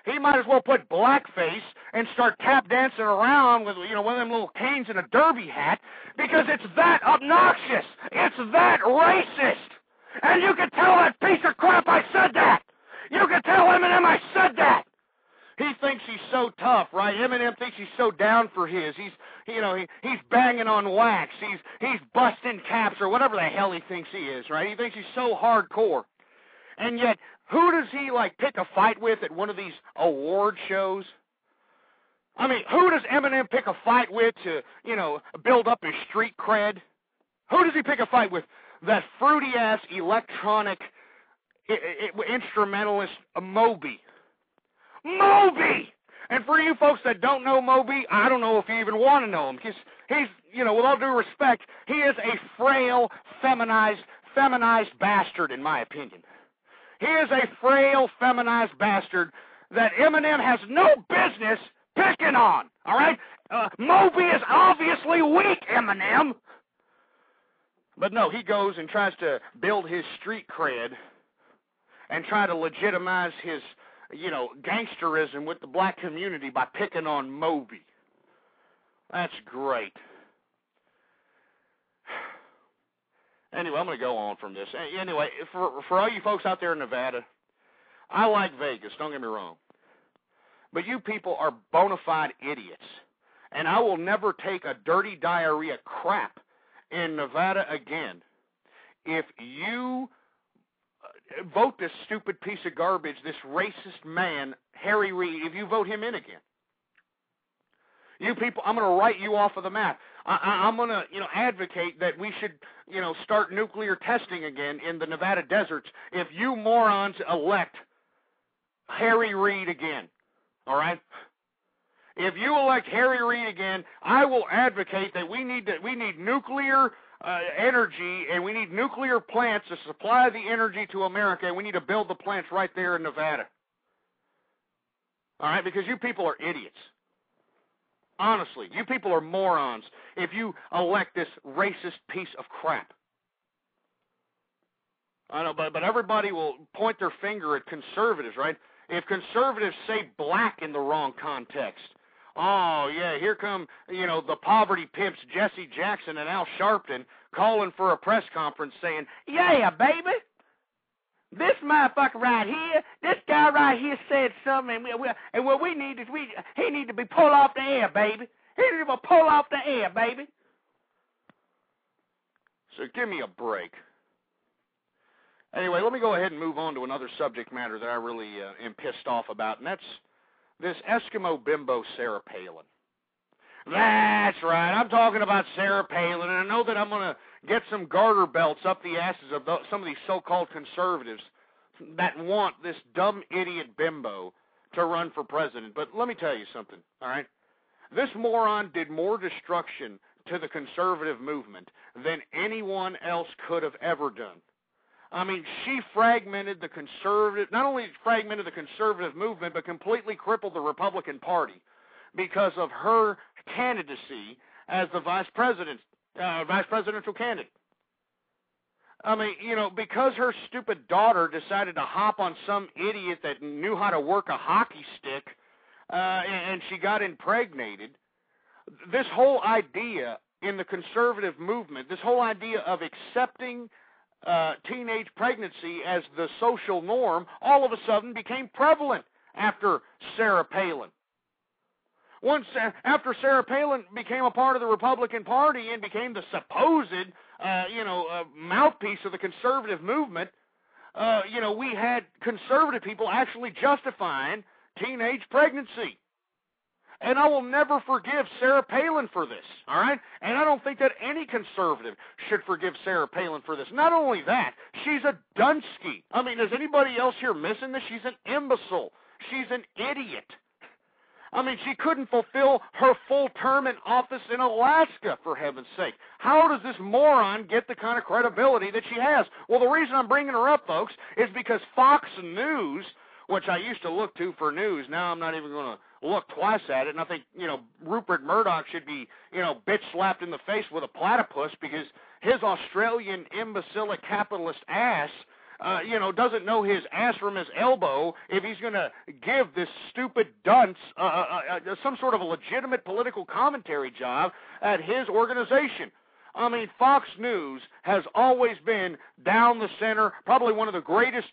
He might as well put blackface and start tap dancing around with, one of them little canes and a derby hat, because it's that obnoxious. It's that racist. And you can tell that piece of crap I said that. You can tell Eminem I said that. He thinks he's so tough, right? Eminem thinks he's so down for his. He's banging on wax. He's busting caps or whatever the hell he thinks he is, right? He thinks he's so hardcore. And yet, who does he, pick a fight with at one of these award shows? I mean, who does Eminem pick a fight with to, build up his street cred? Who does he pick a fight with? That fruity-ass electronic instrumentalist Moby. Moby! And for you folks that don't know Moby, I don't know if you even want to know him, because he's, with all due respect, he is a frail, feminized bastard, in my opinion. He is a frail, feminized bastard that Eminem has no business picking on, all right? Moby is obviously weak, Eminem. But no, he goes and tries to build his street cred and try to legitimize his, gangsterism with the black community by picking on Moby. That's great. Anyway, I'm going to go on from this. Anyway, for all you folks out there in Nevada, I like Vegas, don't get me wrong. But you people are bona fide idiots. And I will never take a dirty diarrhea crap in Nevada again if you vote this stupid piece of garbage, this racist man, Harry Reid, if you vote him in again. You people, I'm going to write you off of the map. I'm going to, advocate that we should, start nuclear testing again in the Nevada deserts if you morons elect Harry Reid again. All right? If you elect Harry Reid again, I will advocate that we need nuclear energy, and we need nuclear plants to supply the energy to America, and we need to build the plants right there in Nevada. All right? Because you people are idiots. Honestly, you people are morons if you elect this racist piece of crap. I know, but everybody will point their finger at conservatives, right? If conservatives say black in the wrong context, oh, yeah, here come, the poverty pimps Jesse Jackson and Al Sharpton calling for a press conference saying, yeah, baby, this motherfucker right here, this guy right here said something, and what we need is he need to be pulled off the air, baby. He need to be pulled off the air, baby. So give me a break. Anyway, let me go ahead and move on to another subject matter that I really am pissed off about, and that's this Eskimo bimbo Sarah Palin. That's right. I'm talking about Sarah Palin, and I know that I'm going to get some garter belts up the asses of some of these so-called conservatives that want this dumb idiot bimbo to run for president. But let me tell you something, all right? This moron did more destruction to the conservative movement than anyone else could have ever done. I mean, she fragmented the not only fragmented the conservative movement, but completely crippled the Republican Party because of her candidacy as the vice presidential candidate. I mean, because her stupid daughter decided to hop on some idiot that knew how to work a hockey stick, and she got impregnated, this whole idea in the conservative movement, this whole idea of accepting teenage pregnancy as the social norm, all of a sudden became prevalent after Sarah Palin. After Sarah Palin became a part of the Republican Party and became the supposed, mouthpiece of the conservative movement, we had conservative people actually justifying teenage pregnancy. And I will never forgive Sarah Palin for this, all right? And I don't think that any conservative should forgive Sarah Palin for this. Not only that, she's a dunski. I mean, is anybody else here missing this? She's an imbecile. She's an idiot. I mean, she couldn't fulfill her full term in office in Alaska, for heaven's sake. How does this moron get the kind of credibility that she has? Well, the reason I'm bringing her up, folks, is because Fox News which I used to look to for news. Now I'm not even going to look twice at it. And I think, Rupert Murdoch should be, bitch slapped in the face with a platypus because his Australian imbecilic capitalist ass, doesn't know his ass from his elbow if he's going to give this stupid dunce some sort of a legitimate political commentary job at his organization. I mean, Fox News has always been down the center, probably one of the greatest,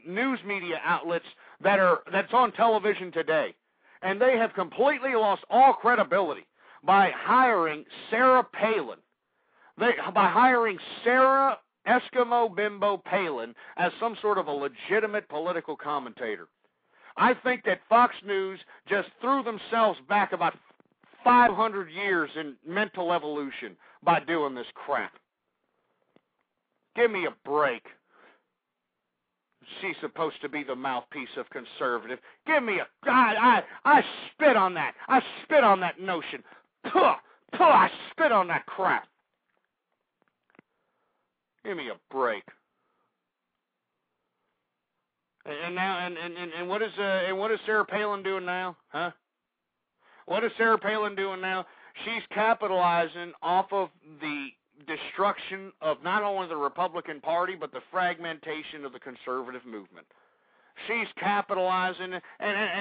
news media outlets that's on television today. And they have completely lost all credibility by hiring Sarah Palin. By hiring Sarah Eskimo Bimbo Palin as some sort of a legitimate political commentator. I think that Fox News just threw themselves back about 500 years in mental evolution by doing this crap. Give me a break. She's supposed to be the mouthpiece of conservative. Give me a... I spit on that. I spit on that notion. Puh! I spit on that crap. Give me a break. And now, and what is Sarah Palin doing now? Huh? What is Sarah Palin doing now? She's capitalizing off of the destruction of not only the Republican Party, but the fragmentation of the conservative movement. She's capitalizing, and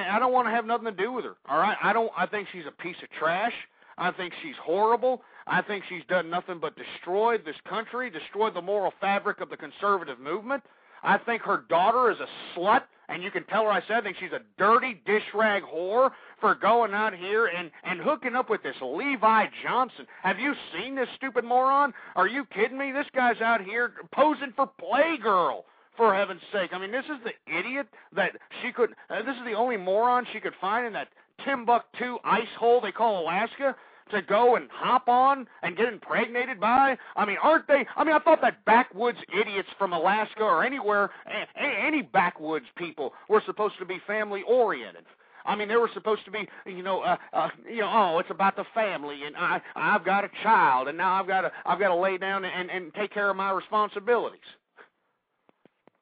I don't want to have nothing to do with her, all right? I think she's a piece of trash. I think she's horrible. I think she's done nothing but destroy this country, destroy the moral fabric of the conservative movement. I think her daughter is a slut, and you can tell her I think she's a dirty dish rag whore for going out here and hooking up with this Levi Johnson. Have you seen this stupid moron? Are you kidding me? This guy's out here posing for Playgirl, for heaven's sake. I mean, this is the idiot that she could, this is the only moron she could find in that Timbuktu ice hole they call Alaska to go and hop on and get impregnated by? I mean, aren't they? I mean, I thought that backwoods idiots from Alaska or anywhere, any backwoods people were supposed to be family oriented. I mean, they were supposed to be, oh, it's about the family, and I've got a child, and now I've got to lay down and take care of my responsibilities.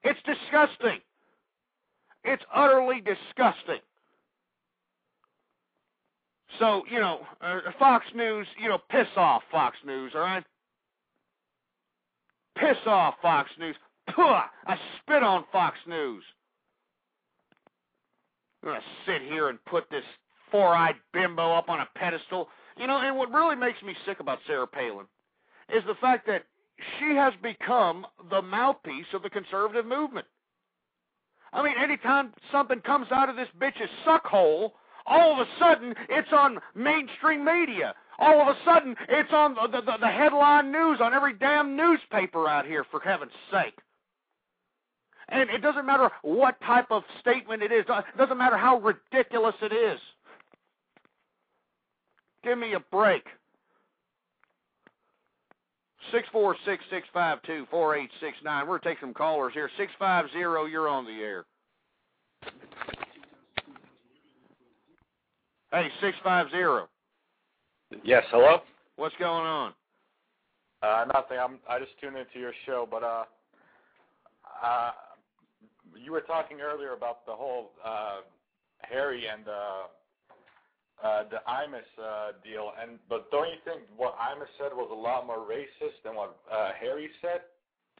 It's disgusting. It's utterly disgusting. So, Fox News, piss off, Fox News, all right? Piss off, Fox News. Puh! I spit on Fox News. I'm going to sit here and put this four-eyed bimbo up on a pedestal. And what really makes me sick about Sarah Palin is the fact that she has become the mouthpiece of the conservative movement. I mean, anytime something comes out of this bitch's suckhole, all of a sudden, it's on mainstream media. All of a sudden, it's on the headline news on every damn newspaper out here, for heaven's sake. And it doesn't matter what type of statement it is. It doesn't matter how ridiculous it is. Give me a break. 646-652-4869. We're going to take some callers here. 650, you're on the air. Hey, 650. Yes, hello? What's going on? Nothing. I just tuned into your show, but you were talking earlier about the whole Harry and the Imus deal, but don't you think what Imus said was a lot more racist than what Harry said?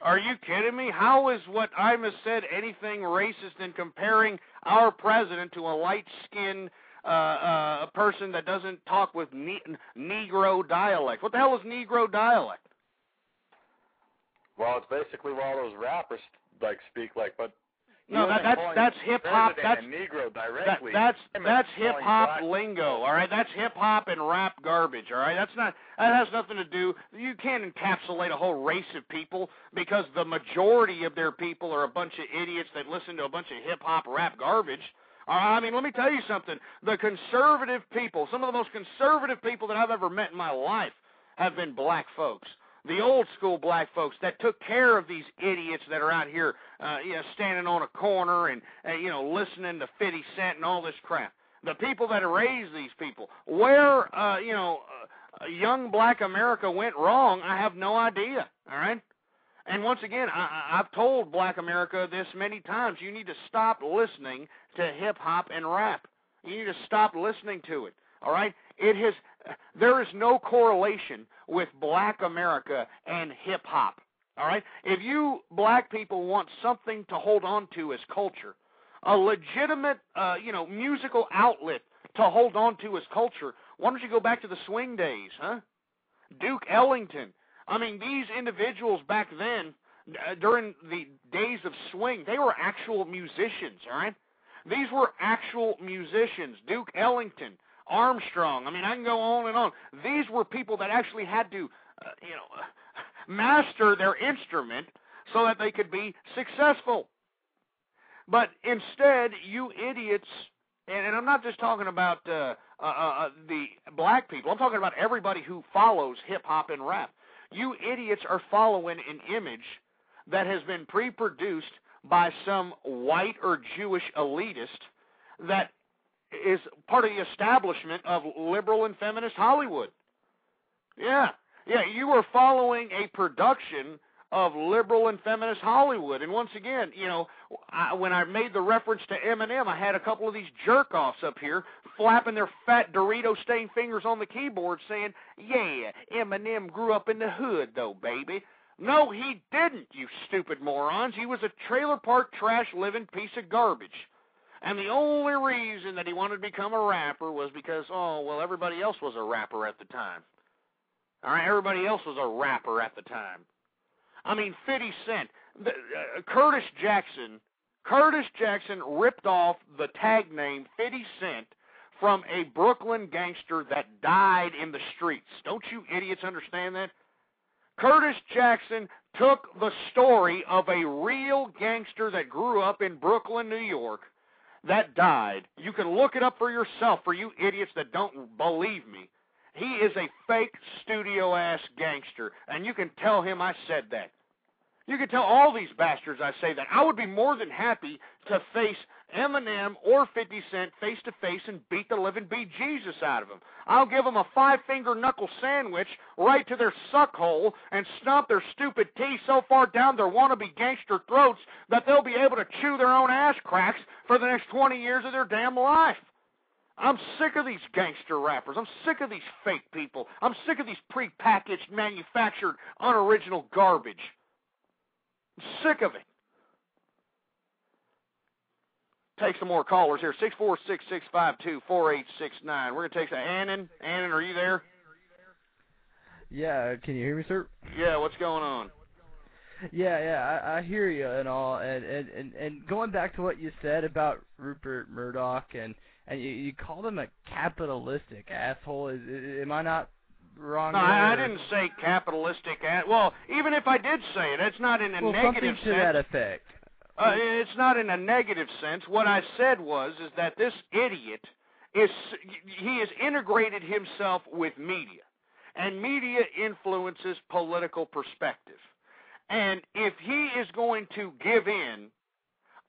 Are you kidding me? How is what Imus said anything racist in comparing our president to a light-skinned a person that doesn't talk with Negro dialect? What the hell is Negro dialect? Well, it's basically what all those rappers speak like, but no, that's hip hop. That's Negro directly. That's hip hop lingo. All right, that's hip hop and rap garbage. All right, that has nothing to do. You can't encapsulate a whole race of people because the majority of their people are a bunch of idiots that listen to a bunch of hip hop rap garbage. I mean, let me tell you something. The conservative people, some of the most conservative people that I've ever met in my life have been black folks. The old school black folks that took care of these idiots that are out here, standing on a corner and listening to 50 Cent and all this crap. The people that raised these people. Where, young black America went wrong, I have no idea, all right? And once again, I've told Black America this many times. You need to stop listening to hip-hop and rap. You need to stop listening to it, all right? There is no correlation with Black America and hip-hop, all right? If you Black people want something to hold on to as culture, a legitimate, musical outlet to hold on to as culture, why don't you go back to the swing days, huh? Duke Ellington. I mean, these individuals back then, during the days of swing, they were actual musicians, all right? These were actual musicians. Duke Ellington, Armstrong. I mean, I can go on and on. These were people that actually had to, master their instrument so that they could be successful. But instead, you idiots, and I'm not just talking about the Black people. I'm talking about everybody who follows hip-hop and rap. You idiots are following an image that has been pre-produced by some white or Jewish elitist that is part of the establishment of liberal and feminist Hollywood. Yeah, you are following a production of liberal and feminist Hollywood. And once again, when I made the reference to Eminem, I had a couple of these jerk-offs up here flapping their fat Dorito-stained fingers on the keyboard saying, yeah, Eminem grew up in the hood, though, baby. No, he didn't, you stupid morons. He was a trailer park trash-living piece of garbage. And the only reason that he wanted to become a rapper was because, everybody else was a rapper at the time. All right, everybody else was a rapper at the time. I mean, 50 Cent, Curtis Jackson ripped off the tag name 50 Cent from a Brooklyn gangster that died in the streets. Don't you idiots understand that? Curtis Jackson took the story of a real gangster that grew up in Brooklyn, New York, that died. You can look it up for yourself, for you idiots that don't believe me. He is a fake studio-ass gangster, and you can tell him I said that. You can tell all these bastards I say that. I would be more than happy to face Eminem or 50 Cent face-to-face and beat the living bejesus out of them. I'll give them a 5-finger knuckle sandwich right to their suckhole and stomp their stupid teeth so far down their wannabe gangster throats that they'll be able to chew their own ass cracks for the next 20 years of their damn life. I'm sick of these gangster rappers. I'm sick of these fake people. I'm sick of these prepackaged, manufactured, unoriginal garbage. I'm sick of it. Take some more callers here. 646-652-4869. We're going to take some. Annan, are you there? Yeah, can you hear me, sir? Yeah, what's going on? Yeah, I hear you and all. And going back to what you said about Rupert Murdoch, and you called him a capitalistic asshole. Am I not wrong? No, I didn't say capitalistic. Well, even if I did say it, it's not in a negative sense. Something to that effect. It's not in a negative sense. What I said was that this idiot he has integrated himself with media, and media influences political perspective. And if he is going to give in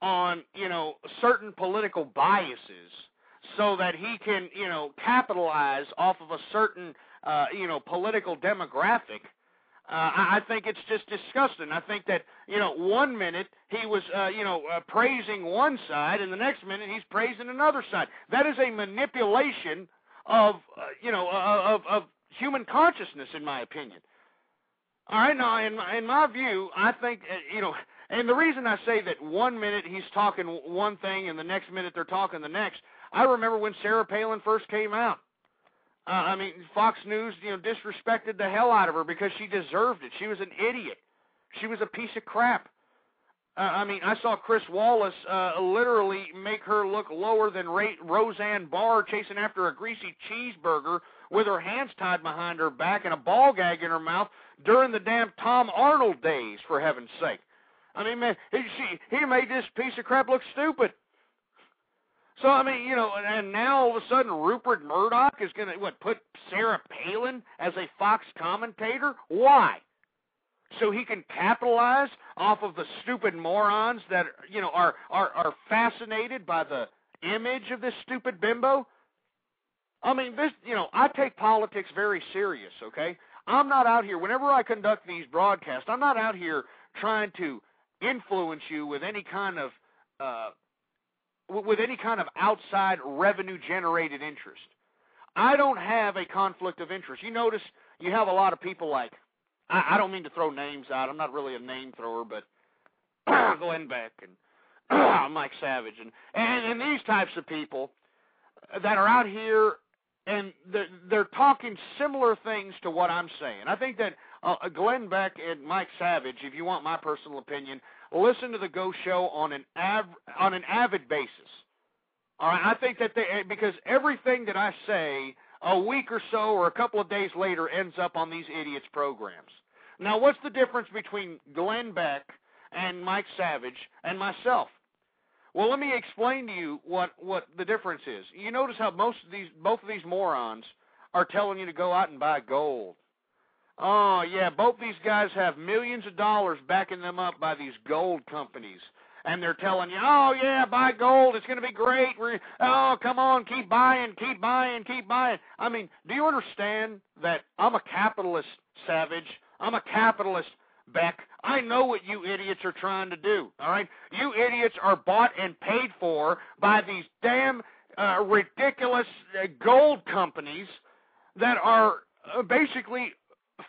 on, certain political biases so that he can, capitalize off of a certain, political demographic, I think it's just disgusting. I think that, 1 minute he was, praising one side, and the next minute he's praising another side. That is a manipulation of, of human consciousness, in my opinion. All right, now, in my view, I think, and the reason I say that 1 minute he's talking one thing and the next minute they're talking the next, I remember when Sarah Palin first came out. Fox News, disrespected the hell out of her because she deserved it. She was an idiot. She was a piece of crap. I saw Chris Wallace literally make her look lower than Roseanne Barr chasing after a greasy cheeseburger with her hands tied behind her back and a ball gag in her mouth during the damn Tom Arnold days, for heaven's sake. Man, he made this piece of crap look stupid. So, and now all of a sudden Rupert Murdoch is going to, put Sarah Palin as a Fox commentator? Why? So he can capitalize off of the stupid morons that, are fascinated by the image of this stupid bimbo? I take politics very serious, okay? I'm not out here, whenever I conduct these broadcasts, I'm not out here trying to influence you with any kind of outside revenue-generated interest. I don't have a conflict of interest. You notice you have a lot of people like, I don't mean to throw names out. I'm not really a name thrower, but Glenn Beck and Mike Savage and these types of people that are out here and they're talking similar things to what I'm saying. I think that Glenn Beck and Mike Savage, if you want my personal opinion, listen to the Go Show on an avid basis. All right, I think that because everything that I say a week or so or a couple of days later ends up on these idiots' programs. Now, what's the difference between Glenn Beck and Mike Savage and myself? Well, let me explain to you what the difference is. You notice how both of these morons are telling you to go out and buy gold. Oh, yeah, both these guys have millions of dollars backing them up by these gold companies. And they're telling you, oh, yeah, buy gold. It's going to be great. Oh, come on, keep buying, keep buying, keep buying. I mean, do you understand that I'm a capitalist, Savage? I'm a capitalist, Beck. I know what you idiots are trying to do, all right? You idiots are bought and paid for by these damn ridiculous gold companies that are basically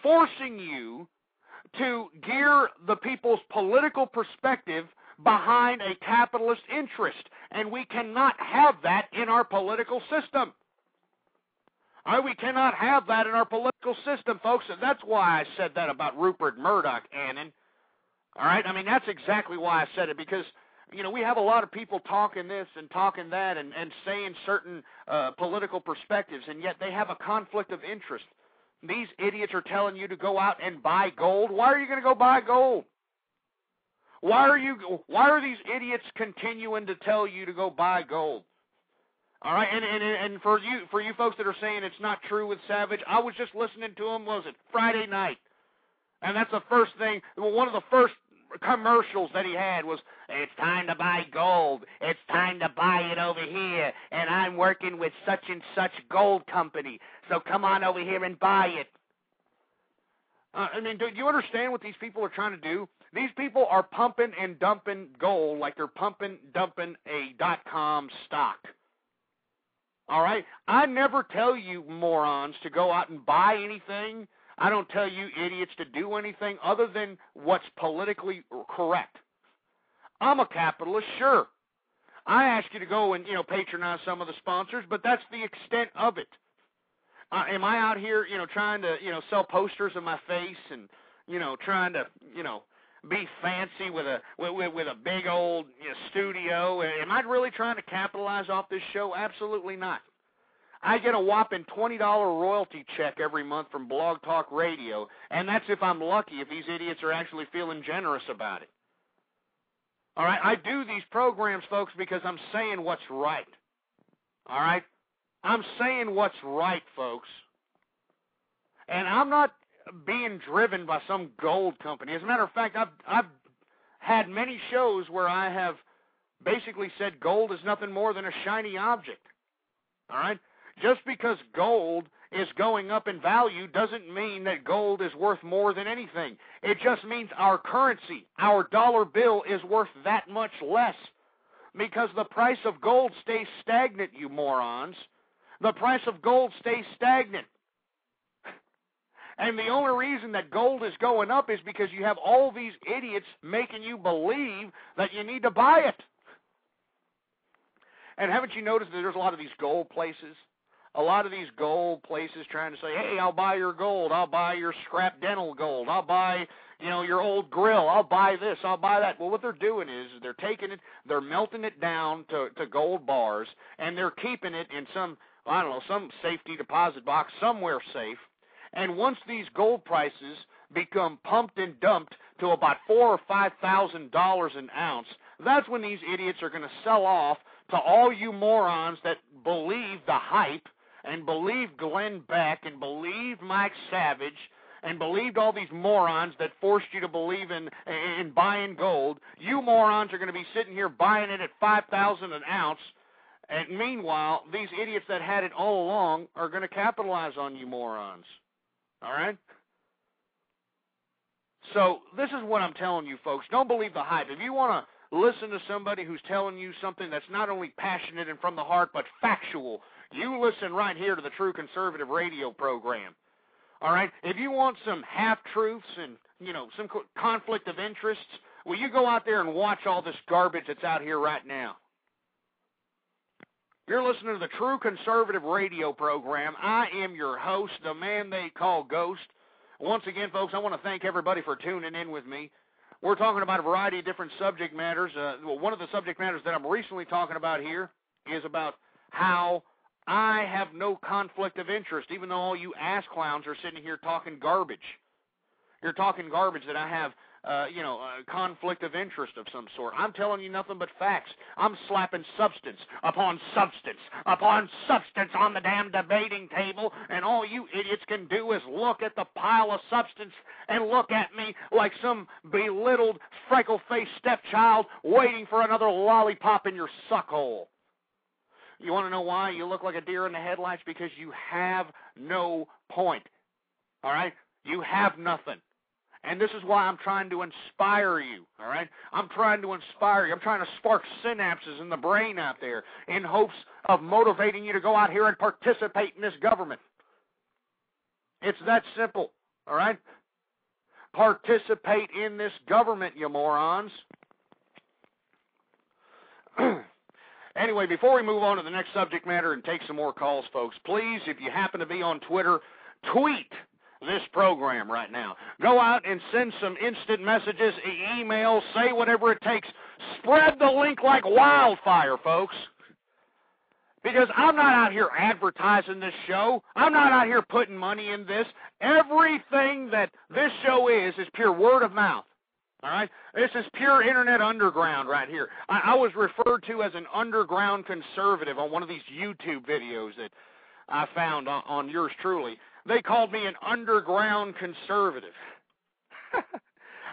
forcing you to gear the people's political perspective behind a capitalist interest, and we cannot have that in our political system. All right, we cannot have that in our political system, folks, and that's why I said that about Rupert Murdoch, Annan. All right, I mean, that's exactly why I said it, because, you know, we have a lot of people talking this and talking that and saying certain political perspectives, and yet they have a conflict of interest. These idiots are telling you to go out and buy gold. Why are you going to go buy gold? Why are these idiots continuing to tell you to go buy gold? All right, and for you folks that are saying it's not true with Savage, I was just listening to him, what was it, Friday night. And that's the first thing, one of the first commercials that he had was, it's time to buy gold. It's time to buy it over here. And I'm working with such and such gold company. So come on over here and buy it. I mean, do you understand what these people are trying to do? These people are pumping and dumping gold like they're pumping, dumping a .com stock. All right? I never tell you morons to go out and buy anything. I don't tell you idiots to do anything other than what's politically correct. I'm a capitalist, sure. I ask you to go and, patronize some of the sponsors, but that's the extent of it. Am I out here, trying to, sell posters of my face and, trying to, be fancy with a big old studio? Am I really trying to capitalize off this show? Absolutely not. I get a whopping $20 royalty check every month from Blog Talk Radio, and that's if I'm lucky, if these idiots are actually feeling generous about it. All right, I do these programs, folks, because I'm saying what's right. All right? I'm saying what's right, folks. And I'm not being driven by some gold company. As a matter of fact, I've had many shows where I have basically said gold is nothing more than a shiny object. All right? Just because gold is going up in value doesn't mean that gold is worth more than anything. It just means our currency, our dollar bill, is worth that much less because the price of gold stays stagnant, you morons. The price of gold stays stagnant. And the only reason that gold is going up is because you have all these idiots making you believe that you need to buy it. And haven't you noticed that there's a lot of these gold places? A lot of these gold places trying to say, hey, I'll buy your gold. I'll buy your scrap dental gold. I'll buy, your old grill. I'll buy this. I'll buy that. Well, what they're doing is they're taking it, they're melting it down to gold bars, and they're keeping it in some safety deposit box somewhere safe. And once these gold prices become pumped and dumped to about $4,000 or $5,000 an ounce, that's when these idiots are going to sell off to all you morons that believe the hype and believe Glenn Beck and believe Mike Savage and believed all these morons that forced you to believe in buying gold. You morons are going to be sitting here buying it at $5,000 an ounce. And meanwhile, these idiots that had it all along are going to capitalize on you morons. All right? So this is what I'm telling you, folks. Don't believe the hype. If you want to listen to somebody who's telling you something that's not only passionate and from the heart, but factual, you listen right here to the True Conservative radio program. All right? If you want some half-truths and, some conflict of interests, well, you go out there and watch all this garbage that's out here right now. You're listening to the True Conservative radio program. I am your host, the man they call Ghost. Once again, folks, I want to thank everybody for tuning in with me. We're talking about a variety of different subject matters. One of the subject matters that I'm recently talking about here is about how I have no conflict of interest, even though all you ass clowns are sitting here talking garbage. You're talking garbage that I have, a conflict of interest of some sort. I'm telling you nothing but facts. I'm slapping substance upon substance upon substance on the damn debating table, and all you idiots can do is look at the pile of substance and look at me like some belittled, freckle-faced stepchild waiting for another lollipop in your suckhole. You want to know why? You look like a deer in the headlights because you have no point. All right? You have nothing. And this is why I'm trying to inspire you, all right? I'm trying to inspire you. I'm trying to spark synapses in the brain out there in hopes of motivating you to go out here and participate in this government. It's that simple, all right? Participate in this government, you morons. Anyway, before we move on to the next subject matter and take some more calls, folks, please, if you happen to be on Twitter, tweet this program right now. Go out and send some instant messages, emails, say whatever it takes. Spread the link like wildfire, folks. Because I'm not out here advertising this show. I'm not out here putting money in this. Everything that this show is pure word of mouth. All right? This is pure internet underground right here. I was referred to as an underground conservative on one of these YouTube videos that I found on yours truly. They called me an underground conservative.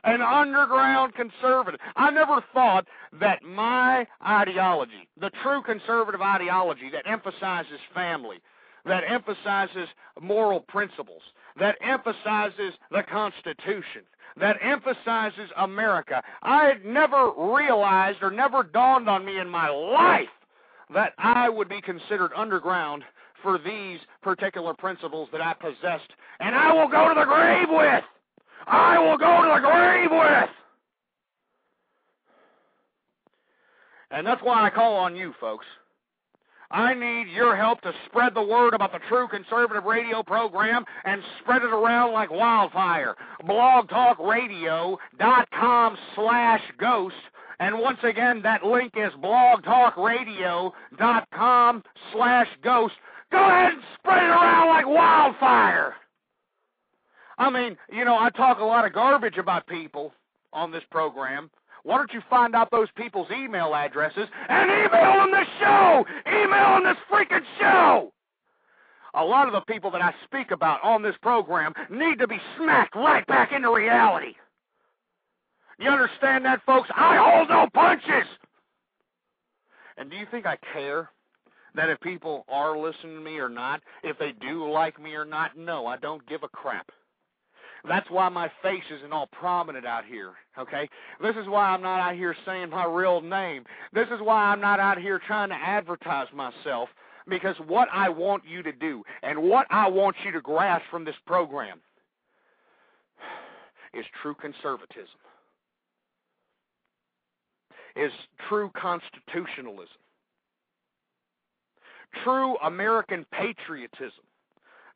An underground conservative. I never thought that my ideology, the true conservative ideology that emphasizes family, that emphasizes moral principles, that emphasizes the Constitution, that emphasizes America, I had never realized or never dawned on me in my life that I would be considered underground for these particular principles that I possessed, and I will go to the grave with. I will go to the grave with. And that's why I call on you, folks. I need your help to spread the word about the True Conservative radio program and spread it around like wildfire. blogtalkradio.com/ghost. And once again, that link is blogtalkradio.com/ghost. Go ahead and spread it around like wildfire. I mean, I talk a lot of garbage about people on this program. Why don't you find out those people's email addresses and email them this show? Email them this freaking show. A lot of the people that I speak about on this program need to be smacked right back into reality. You understand that, folks? I hold no punches. And do you think I care that if people are listening to me or not, if they do like me or not? No, I don't give a crap. That's why my face isn't all prominent out here, okay? This is why I'm not out here saying my real name. This is why I'm not out here trying to advertise myself, because what I want you to do and what I want you to grasp from this program is true conservatism, is true constitutionalism, true American patriotism.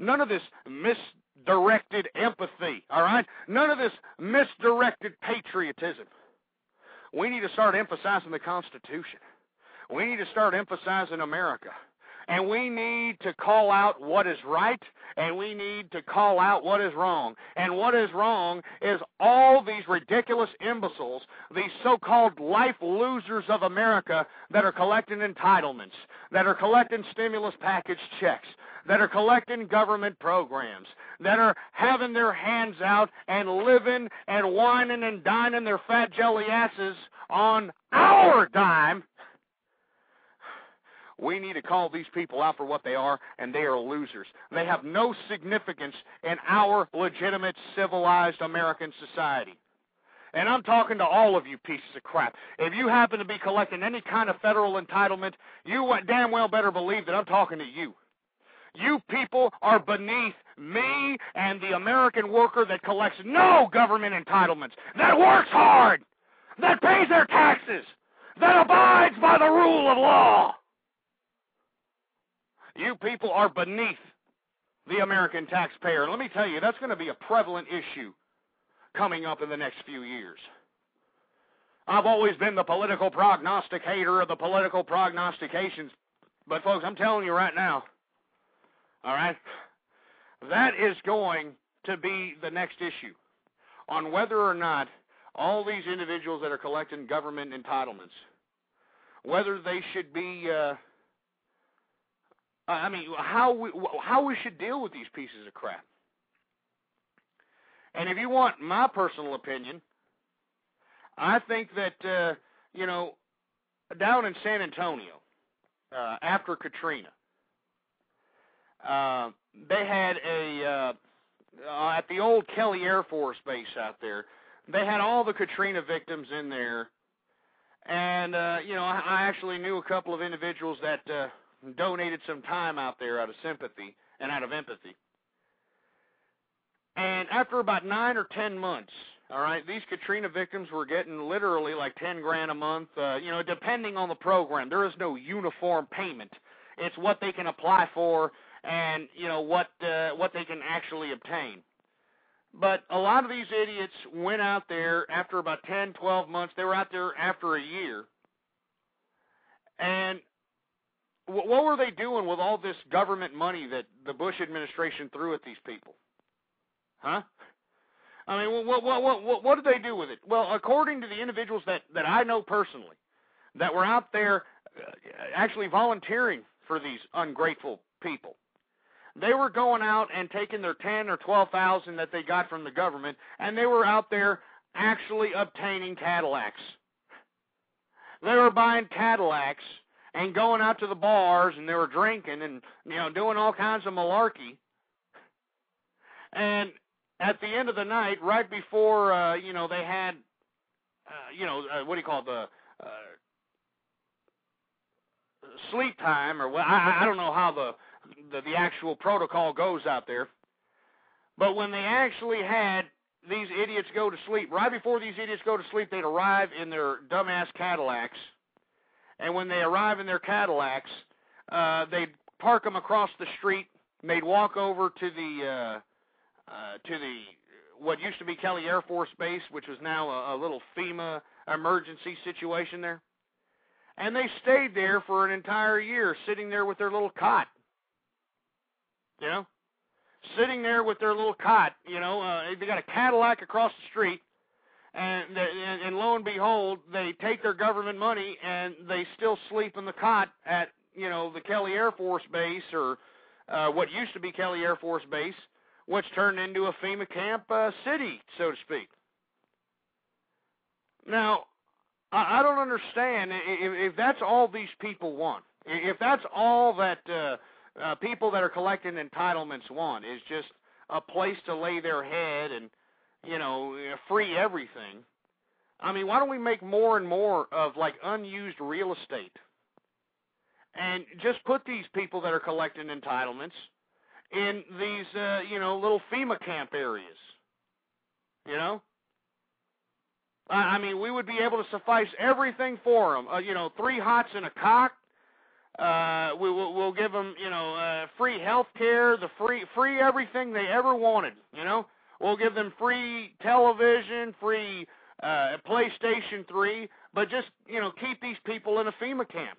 None of this misdirected empathy, all right? None of this misdirected patriotism. We need to start emphasizing the Constitution. We need to start emphasizing America. And we need to call out what is right, and we need to call out what is wrong. And what is wrong is all these ridiculous imbeciles, these so-called life losers of America that are collecting entitlements, that are collecting stimulus package checks, that are collecting government programs, that are having their hands out and living and whining and dining their fat jelly asses on our dime. We need to call these people out for what they are, and they are losers. They have no significance in our legitimate, civilized American society. And I'm talking to all of you pieces of crap. If you happen to be collecting any kind of federal entitlement, you damn well better believe that I'm talking to you. You people are beneath me and the American worker that collects no government entitlements, that works hard, that pays their taxes, that abides by the rule of law. You people are beneath the American taxpayer. Let me tell you, that's going to be a prevalent issue coming up in the next few years. I've always been the political prognosticator of the political prognostications, but folks, I'm telling you right now, all right, that is going to be the next issue on whether or not all these individuals that are collecting government entitlements, whether they should be, how we should deal with these pieces of crap. And if you want my personal opinion, I think that, down in San Antonio, after Katrina, they had at the old Kelly Air Force Base out there, they had all the Katrina victims in there. And, I actually knew a couple of individuals that donated some time out there out of sympathy and out of empathy. And after about 9 or 10 months, all right, these Katrina victims were getting literally like $10,000 a month, depending on the program. There is no uniform payment. It's what they can apply for and, what they can actually obtain. But a lot of these idiots went out there after about 10, 12 months. They were out there after a year. And what were they doing with all this government money that the Bush administration threw at these people? Huh? I mean, what did they do with it? Well, according to the individuals that I know personally, that were out there actually volunteering for these ungrateful people, they were going out and taking their 10 or 12,000 that they got from the government, and they were out there actually obtaining Cadillacs. They were buying Cadillacs and going out to the bars, and they were drinking and doing all kinds of malarkey. And at the end of the night, right before they had what do you call it, the sleep time, or I don't know how the actual protocol goes out there, but when they actually had these idiots go to sleep, right before these idiots go to sleep, they'd arrive in their dumbass Cadillacs, and when they arrive in their Cadillacs, they'd park them across the street, and they'd walk over to the what used to be Kelly Air Force Base, which was now a little FEMA emergency situation there. And they stayed there for an entire year, sitting there with their little cot. Sitting there with their little cot. They got a Cadillac across the street, and lo and behold, they take their government money and they still sleep in the cot at the Kelly Air Force Base, or what used to be Kelly Air Force Base, which turned into a FEMA camp city, so to speak. Now, I don't understand if that's all these people want. If that's all that people that are collecting entitlements want, is just a place to lay their head and, free everything. I mean, why don't we make more and more of, like, unused real estate? And just put these people that are collecting entitlements in these, little FEMA camp areas, I mean, we would be able to suffice everything for them. 3 hots and a cot. We'll give them, free health care, free everything they ever wanted, We'll give them free television, free PlayStation 3, but just, keep these people in a FEMA camp.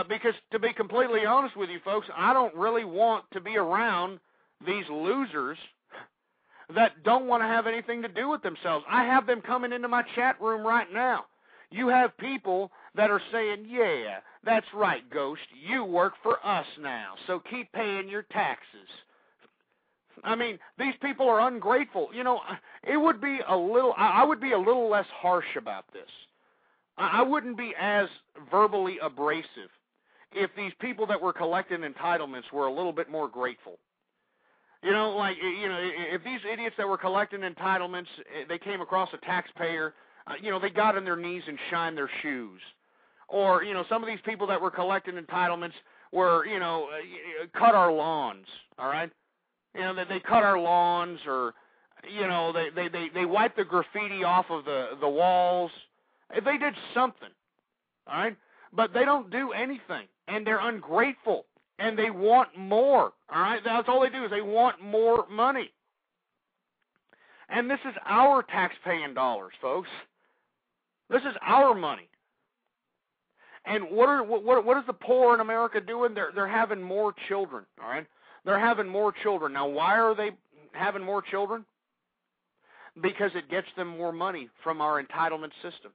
Because to be completely honest with you folks, I don't really want to be around these losers that don't want to have anything to do with themselves. I have them coming into my chat room right now. You have people that are saying, yeah, that's right, Ghost, you work for us now, so keep paying your taxes. I mean, these people are ungrateful. It would be I would be a little less harsh about this. I wouldn't be as verbally abrasive if these people that were collecting entitlements were a little bit more grateful. You know, like, you know, if these idiots that were collecting entitlements, they came across a taxpayer, you know, they got on their knees and shined their shoes. Or, you know, some of these people that were collecting entitlements were, you know, cut our lawns, all right? You know, they cut our lawns, or, you know, they wiped the graffiti off of the walls. They did something, all right? But they don't do anything, and they're ungrateful. And they want more, all right? That's all they do is they want more money. And this is our tax-paying dollars, folks. This is our money. And what is the poor in America doing? They're having more children, all right? They're having more children. Now, why are they having more children? Because it gets them more money from our entitlement system.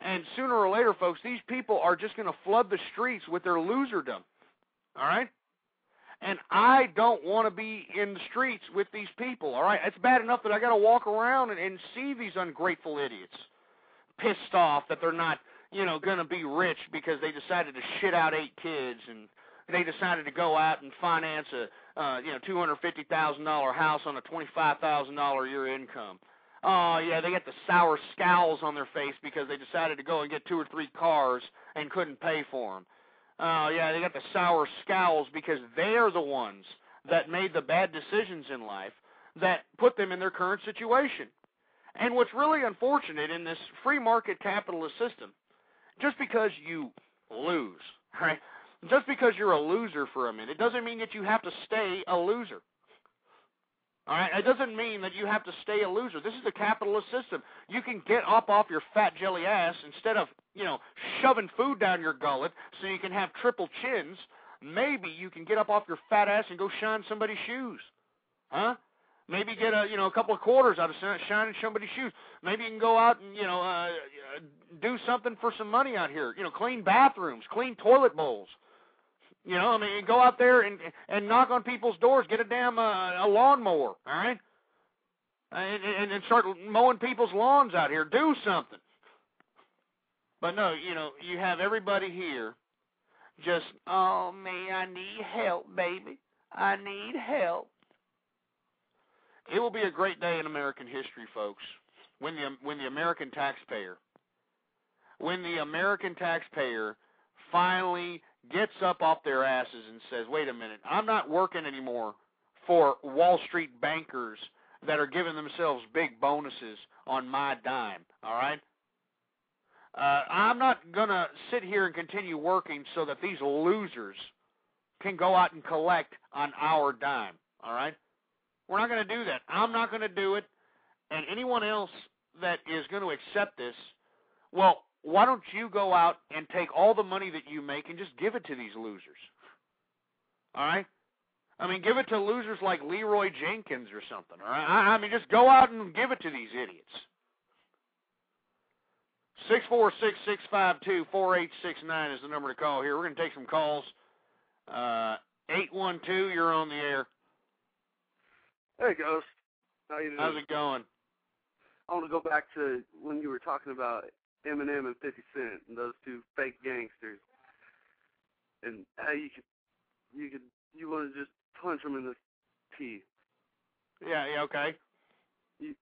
And sooner or later, folks, these people are just going to flood the streets with their loserdom, all right? And I don't want to be in the streets with these people, all right? It's bad enough that I got to walk around and see these ungrateful idiots pissed off that they're not, you know, going to be rich because they decided to shit out 8 kids, and they decided to go out and finance a, you know, $250,000 house on a $25,000 a year income. Oh, yeah, they got the sour scowls on their face because they decided to go and get 2 or 3 cars and couldn't pay for them. Oh, yeah, they got the sour scowls because they're the ones that made the bad decisions in life that put them in their current situation. And what's really unfortunate in this free market capitalist system, just because you lose, right? Just because you're a loser for a minute, it doesn't mean that you have to stay a loser. All right, it doesn't mean that you have to stay a loser. This is the capitalist system. You can get up off your fat jelly ass instead of, you know, shoving food down your gullet so you can have triple chins. Maybe you can get up off your fat ass and go shine somebody's shoes, huh? Maybe get a couple of quarters out of shining somebody's shoes. Maybe you can go out and, you know, do something for some money out here. You know, clean bathrooms, clean toilet bowls. You know, I mean, go out there and knock on people's doors, get a damn a lawnmower, all right? And start mowing people's lawns out here. Do something. But no, you know, you have everybody here just, oh, me, I need help, baby. I need help. It will be a great day in American history, folks, when the American taxpayer finally gets up off their asses and says, wait a minute, I'm not working anymore for Wall Street bankers that are giving themselves big bonuses on my dime, all right? I'm not going to sit here and continue working so that these losers can go out and collect on our dime, all right? We're not going to do that. I'm not going to do it, and anyone else that is going to accept this, well, why don't you go out and take all the money that you make and just give it to these losers? All right? I mean, give it to losers like Leroy Jenkins or something, all right? I mean, just go out and give it to these idiots. 646-652-4869 is the number to call here. We're going to take some calls. 812, you're on the air. Hey, Ghost. How you doing? How's it going? I want to go back to when you were talking about Eminem and 50 Cent and those 2 fake gangsters, and how you want to just punch them in the teeth. Yeah, okay. You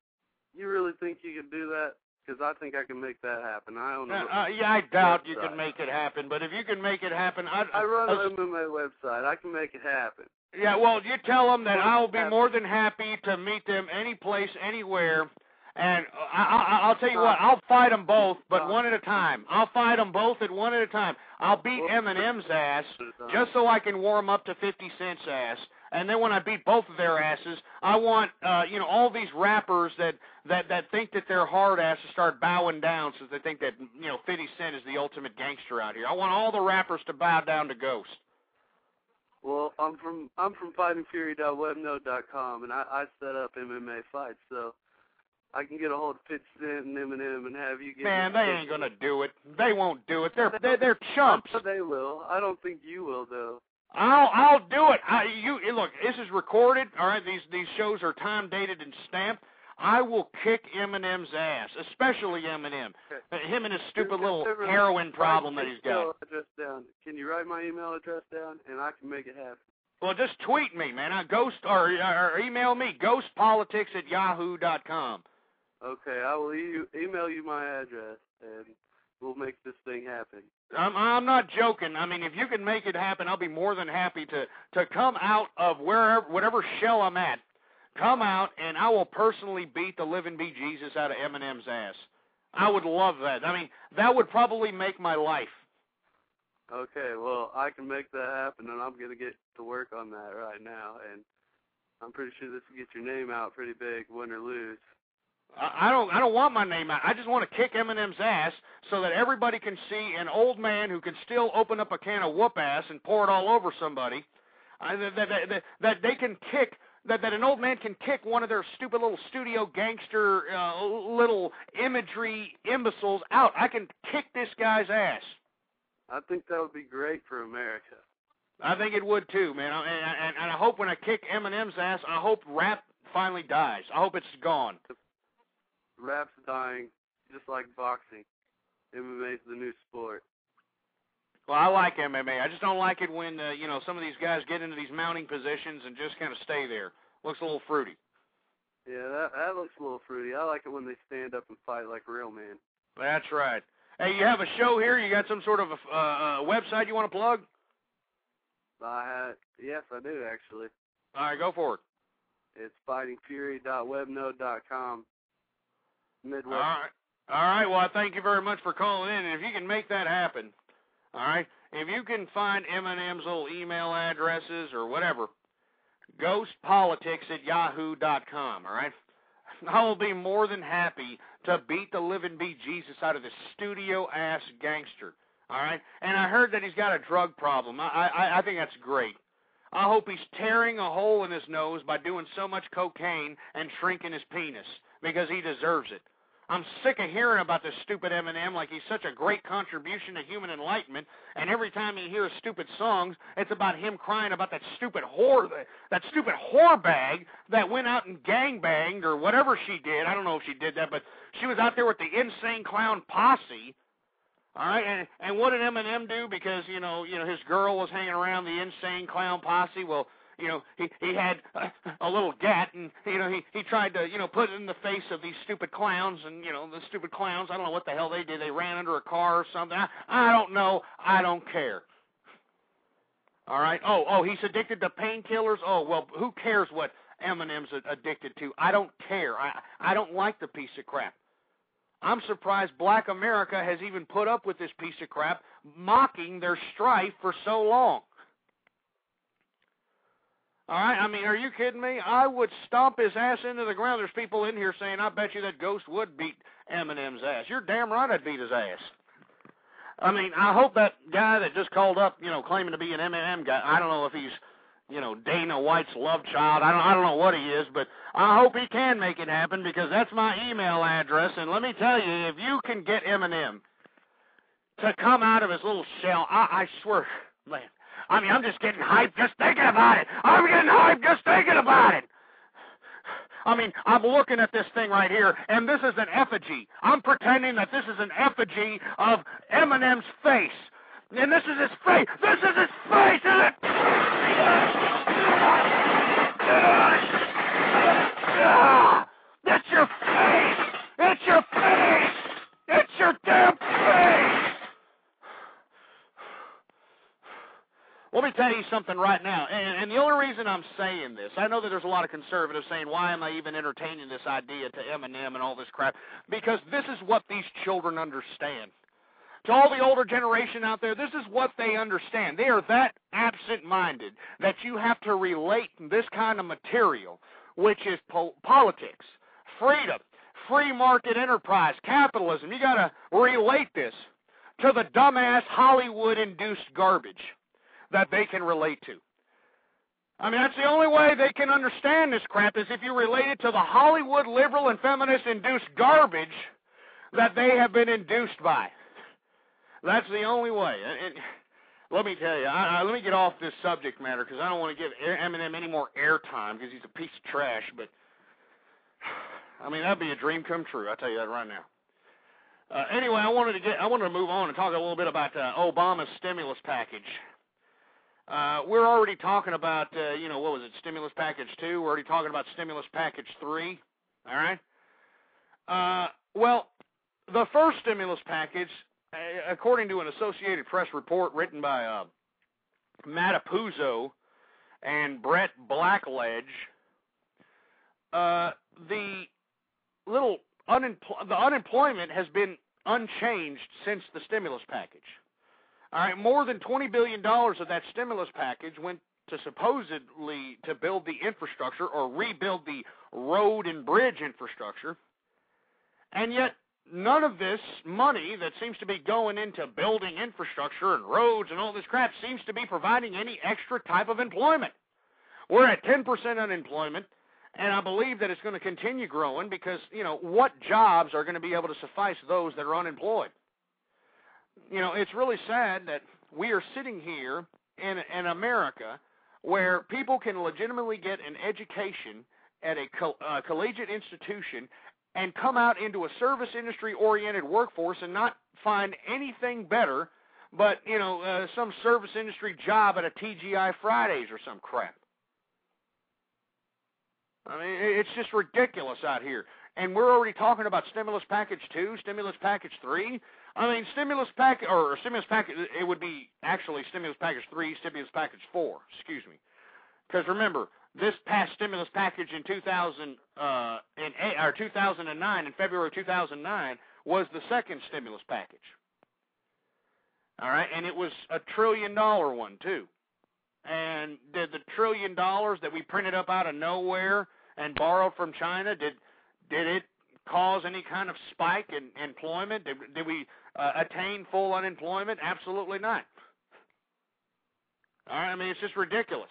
really think you could do that? Because I think I can make that happen. I don't know. Yeah, I doubt you can make it happen, but if you can make it happen, I run an MMA website. I can make it happen. Yeah, well, you tell them that I'll be more than happy to meet them any place, anywhere. And I'll tell you what, I'll fight them both, but one at a time. I'll fight them both at one at a time. I'll beat Eminem's ass just so I can warm up to 50 Cent's ass. And then when I beat both of their asses, I want, all these rappers that think that they're hard ass to start bowing down since they think that, 50 Cent is the ultimate gangster out here. I want all the rappers to bow down to Ghost. Well, I'm from fightingfury.webnode.com, and I set up MMA fights, so I can get a hold of 50 Cent and Eminem and have you get... Man, they ain't going to do it. They won't do it. They're chumps. They will. I don't think you will, though. I'll do it. Look, this is recorded, all right? These shows are time-dated and stamped. I will kick Eminem's ass, especially Eminem. Him and his stupid little heroin problem that he's got. Address down. Can you write my email address down, and I can make it happen? Well, just tweet me, man. Or email me, ghostpolitics@yahoo.com. Okay, I will email you my address, and we'll make this thing happen. I'm not joking. I mean, if you can make it happen, I'll be more than happy to come out of whatever shell I'm at. Come out, and I will personally beat the living bejesus out of Eminem's ass. I would love that. I mean, that would probably make my life. Okay, well, I can make that happen, and I'm going to get to work on that right now, and I'm pretty sure this will get your name out pretty big, win or lose. I don't want my name out. I just want to kick Eminem's ass so that everybody can see an old man who can still open up a can of whoop ass and pour it all over somebody. That they can kick. That an old man can kick one of their stupid little studio gangster little imagery imbeciles out. I can kick this guy's ass. I think that would be great for America. I think it would too, man. And I hope when I kick Eminem's ass, I hope rap finally dies. I hope it's gone. Rap's dying, just like boxing. MMA's the new sport. Well, I like MMA. I just don't like it when, some of these guys get into these mounting positions and just kind of stay there. Looks a little fruity. Yeah, that looks a little fruity. I like it when they stand up and fight like real men. That's right. Hey, you have a show here? You got some sort of a website you want to plug? Yes, I do, actually. All right, go for it. It's fightingfury.webnode.com. Midwest. All right, well, I thank you very much for calling in, and if you can make that happen, all right, if you can find Eminem's little email addresses or whatever, ghostpolitics@yahoo.com, all right? I will be more than happy to beat the living bejesus out of this studio-ass gangster, all right? And I heard that he's got a drug problem. I think that's great. I hope he's tearing a hole in his nose by doing so much cocaine and shrinking his penis, because he deserves it. I'm sick of hearing about this stupid Eminem like he's such a great contribution to human enlightenment, and every time you hear stupid songs, it's about him crying about that stupid whore bag that went out and gangbanged or whatever she did. I don't know if she did that, but she was out there with the Insane Clown Posse. All right, and what did Eminem do? Because his girl was hanging around the Insane Clown Posse. Well, he had a little gat, and he tried to put it in the face of these stupid clowns, and the stupid clowns, I don't know what the hell they did. They ran under a car or something. I don't know. I don't care. All right. Oh, he's addicted to painkillers. Oh, well, who cares what Eminem's addicted to? I don't care. I don't like the piece of crap. I'm surprised Black America has even put up with this piece of crap, mocking their strife for so long. All right, I mean, are you kidding me? I would stomp his ass into the ground. There's people in here saying, I bet you that Ghost would beat Eminem's ass. You're damn right I'd beat his ass. I mean, I hope that guy that just called up, claiming to be an Eminem guy, I don't know if he's, Dana White's love child. I don't know what he is, but I hope he can make it happen, because that's my email address. And let me tell you, if you can get Eminem to come out of his little shell, I swear, man, I mean, I'm just getting hyped just thinking about it. I'm getting hyped just thinking about it. I mean, I'm looking at this thing right here, and this is an effigy. I'm pretending that this is an effigy of Eminem's face. And this is his face. This is his face, isn't it? That's your face. It's your face. It's your damn face. Let me tell you something right now, and the only reason I'm saying this, I know that there's a lot of conservatives saying, why am I even entertaining this idea to Eminem and all this crap? Because this is what these children understand. To all the older generation out there, this is what they understand. They are that absent-minded that you have to relate this kind of material, which is politics, freedom, free market enterprise, capitalism. You got to relate this to the dumbass Hollywood-induced garbage that they can relate to. I mean, that's the only way they can understand this crap, is if you relate it to the Hollywood liberal and feminist-induced garbage that they have been induced by. That's the only way. And let me tell you, let me get off this subject matter, because I don't want to give Eminem any more airtime, because he's a piece of trash, but I mean, that'd be a dream come true. I'll tell you that right now. Anyway, I wanted to move on and talk a little bit about Obama's stimulus package. We're already talking about, what was it, stimulus package 2? We're already talking about stimulus package 3. All right. Well, the first stimulus package, according to an Associated Press report written by Matt Apuzzo and Brett Blackledge, the unemployment has been unchanged since the stimulus package. All right, more than $20 billion of that stimulus package went to supposedly to build the infrastructure or rebuild the road and bridge infrastructure. And yet, none of this money that seems to be going into building infrastructure and roads and all this crap seems to be providing any extra type of employment. We're at 10% unemployment, and I believe that it's going to continue growing because, what jobs are going to be able to suffice those that are unemployed? It's really sad that we are sitting here in America where people can legitimately get an education at a collegiate institution and come out into a service industry-oriented workforce and not find anything better but, some service industry job at a TGI Fridays or some crap. I mean, it's just ridiculous out here. And we're already talking about stimulus package 2, stimulus package 3. I mean, stimulus package, it would be actually stimulus package 3, stimulus package 4, excuse me. Because remember, this past stimulus package in 2009, in February 2009, was the second stimulus package. All right, and it was a $1 trillion one, too. And did the $1 trillion that we printed up out of nowhere and borrowed from China, did it cause any kind of spike in employment? Did we attain full unemployment? Absolutely not. All right, I mean, it's just ridiculous.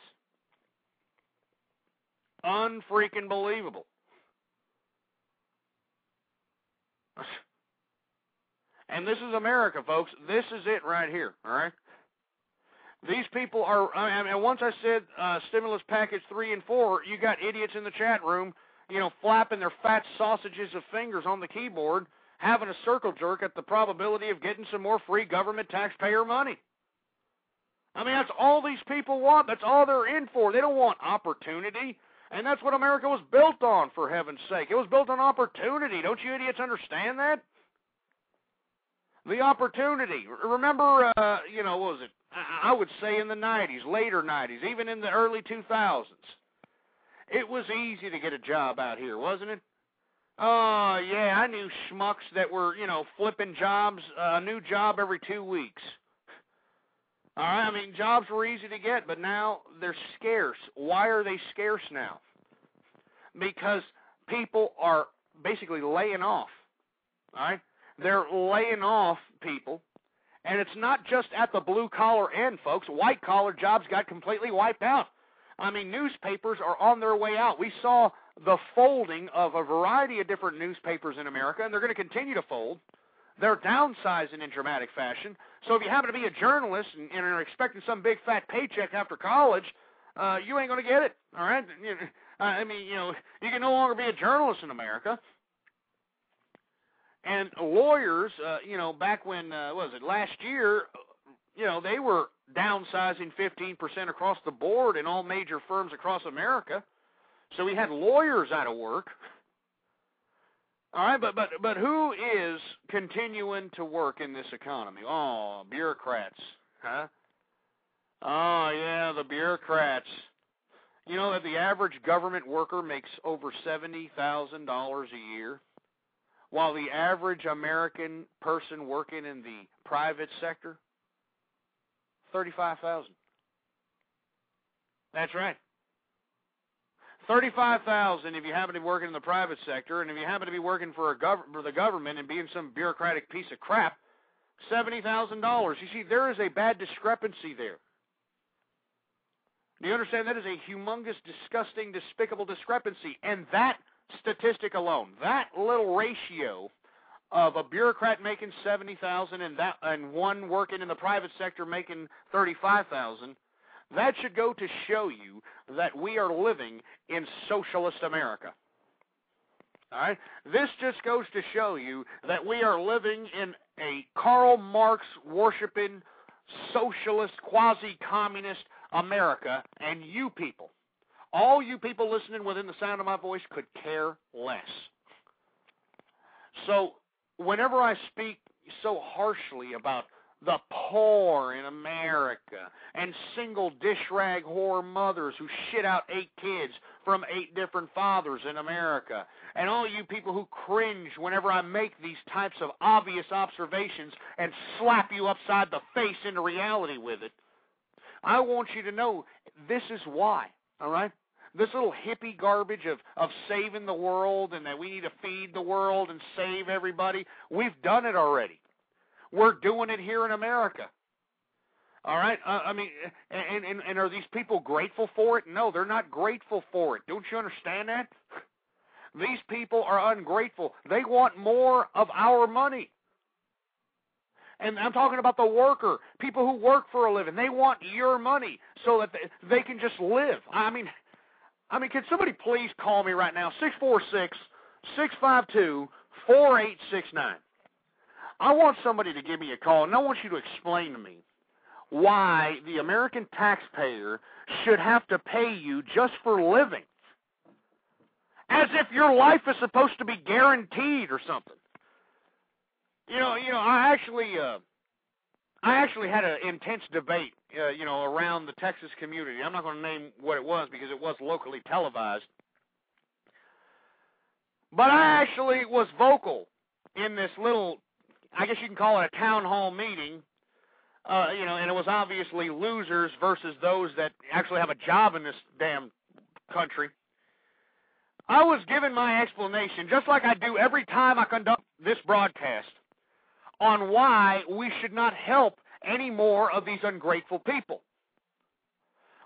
Unfreaking believable. And this is America, folks. This is it right here, all right? These people are, once I said stimulus package 3 and 4, you got idiots in the chat room, flapping their fat sausages of fingers on the keyboard, having a circle jerk at the probability of getting some more free government taxpayer money. I mean, that's all these people want. That's all they're in for. They don't want opportunity. And that's what America was built on, for heaven's sake. It was built on opportunity. Don't you idiots understand that? The opportunity. Remember, what was it? I would say in the 90s, later 90s, even in the early 2000s. It was easy to get a job out here, wasn't it? Oh, yeah, I knew schmucks that were, flipping jobs, a new job every 2 weeks. All right, I mean, jobs were easy to get, but now they're scarce. Why are they scarce now? Because people are basically laying off, all right? They're laying off people, and it's not just at the blue-collar end, folks. White-collar jobs got completely wiped out. I mean, newspapers are on their way out. We saw the folding of a variety of different newspapers in America, and they're going to continue to fold. They're downsizing in dramatic fashion. So if you happen to be a journalist and are expecting some big fat paycheck after college, you ain't going to get it, all right? I mean, you can no longer be a journalist in America. And lawyers, back when, last year, they were downsizing 15% across the board in all major firms across America. So we had lawyers out of work. All right, but who is continuing to work in this economy? Oh, bureaucrats, huh? Oh, yeah, the bureaucrats. You know that the average government worker makes over $70,000 a year, while the average American person working in the private sector, $35,000. That's right. $35,000 if you happen to be working in the private sector, and if you happen to be working for the government and being some bureaucratic piece of crap, $70,000. You see, there is a bad discrepancy there. Do you understand? That is a humongous, disgusting, despicable discrepancy. And that statistic alone, that little ratio of a bureaucrat making $70,000 and one working in the private sector making $35,000, that should go to show you that we are living in socialist America. All right? This just goes to show you that we are living in a Karl Marx worshiping, socialist, quasi-communist America, and you people, all you people listening within the sound of my voice could care less. So whenever I speak so harshly about the poor in America and single dish rag whore mothers who shit out 8 kids from 8 different fathers in America, and all you people who cringe whenever I make these types of obvious observations and slap you upside the face into reality with it, I want you to know this is why, all right? This little hippie garbage of saving the world and that we need to feed the world and save everybody, we've done it already. We're doing it here in America. All right? I mean, and are these people grateful for it? No, they're not grateful for it. Don't you understand that? These people are ungrateful. They want more of our money. And I'm talking about the worker, people who work for a living. They want your money so that they can just live. I mean, can somebody please call me right now, 646-652-4869. I want somebody to give me a call, and I want you to explain to me why the American taxpayer should have to pay you just for living, as if your life is supposed to be guaranteed or something. You know, I actually had an intense debate, around the Texas community. I'm not going to name what it was because it was locally televised. But I actually was vocal in this little, I guess you can call it a town hall meeting, and it was obviously losers versus those that actually have a job in this damn country. I was giving my explanation, just like I do every time I conduct this broadcast, on why we should not help any more of these ungrateful people.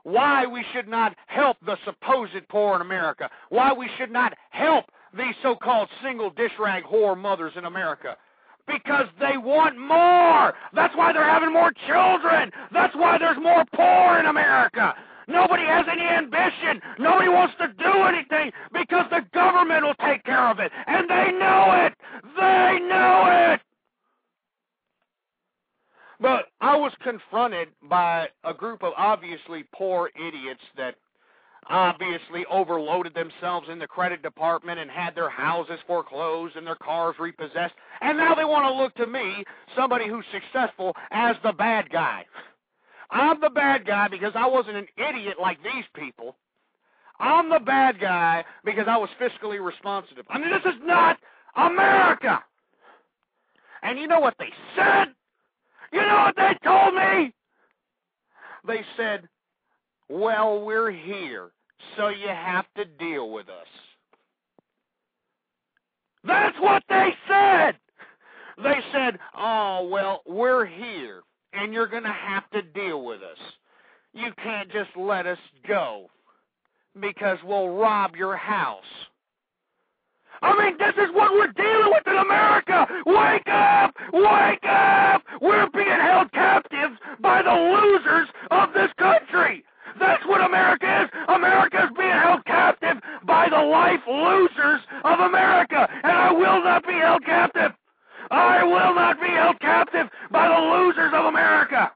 Why we should not help the supposed poor in America. Why we should not help these so-called single dish rag whore mothers in America. Because they want more. That's why they're having more children. That's why there's more poor in America. Nobody has any ambition. Nobody wants to do anything because the government will take care of it. And they know it. They know it. But I was confronted by a group of obviously poor idiots that obviously overloaded themselves in the credit department and had their houses foreclosed and their cars repossessed. And now they want to look to me, somebody who's successful, as the bad guy. I'm the bad guy because I wasn't an idiot like these people. I'm the bad guy because I was fiscally responsible. I mean, this is not America. And you know what they said? You know what they told me? They said, well, we're here, so you have to deal with us. That's what they said. They said, oh, well, we're here, and you're going to have to deal with us. You can't just let us go because we'll rob your house. I mean, this is what we're dealing with in America. Wake up! Wake up! We're being held captive by the losers of this country. That's what America is. America is being held captive by the life losers of America. And I will not be held captive. I will not be held captive by the losers of America.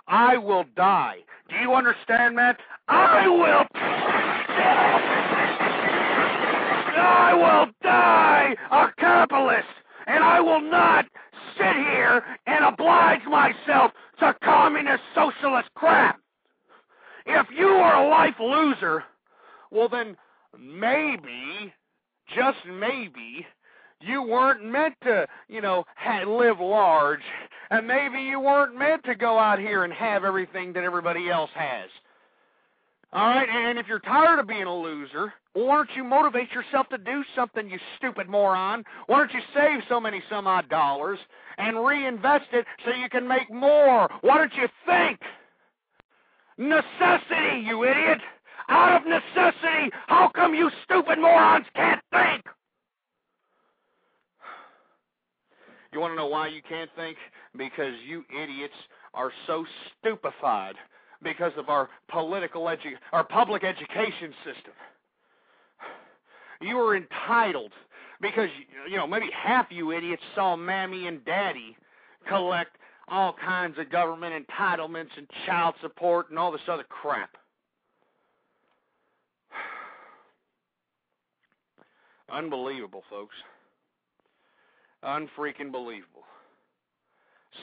I will die. Do you understand, Matt? I will die a capitalist, and I will not sit here and oblige myself to communist socialist crap. If you are a life loser, well then maybe, just maybe, you weren't meant to, live large, and maybe you weren't meant to go out here and have everything that everybody else has. All right, and if you're tired of being a loser, why don't you motivate yourself to do something, you stupid moron? Why don't you save so many some odd dollars and reinvest it so you can make more? Why don't you think? Necessity, you idiot! Out of necessity, how come you stupid morons can't think? You want to know why you can't think? Because you idiots are so stupefied because of our public education system. You are entitled because, maybe half you idiots saw Mammy and Daddy collect all kinds of government entitlements and child support and all this other crap. Unbelievable, folks. Unfreaking believable.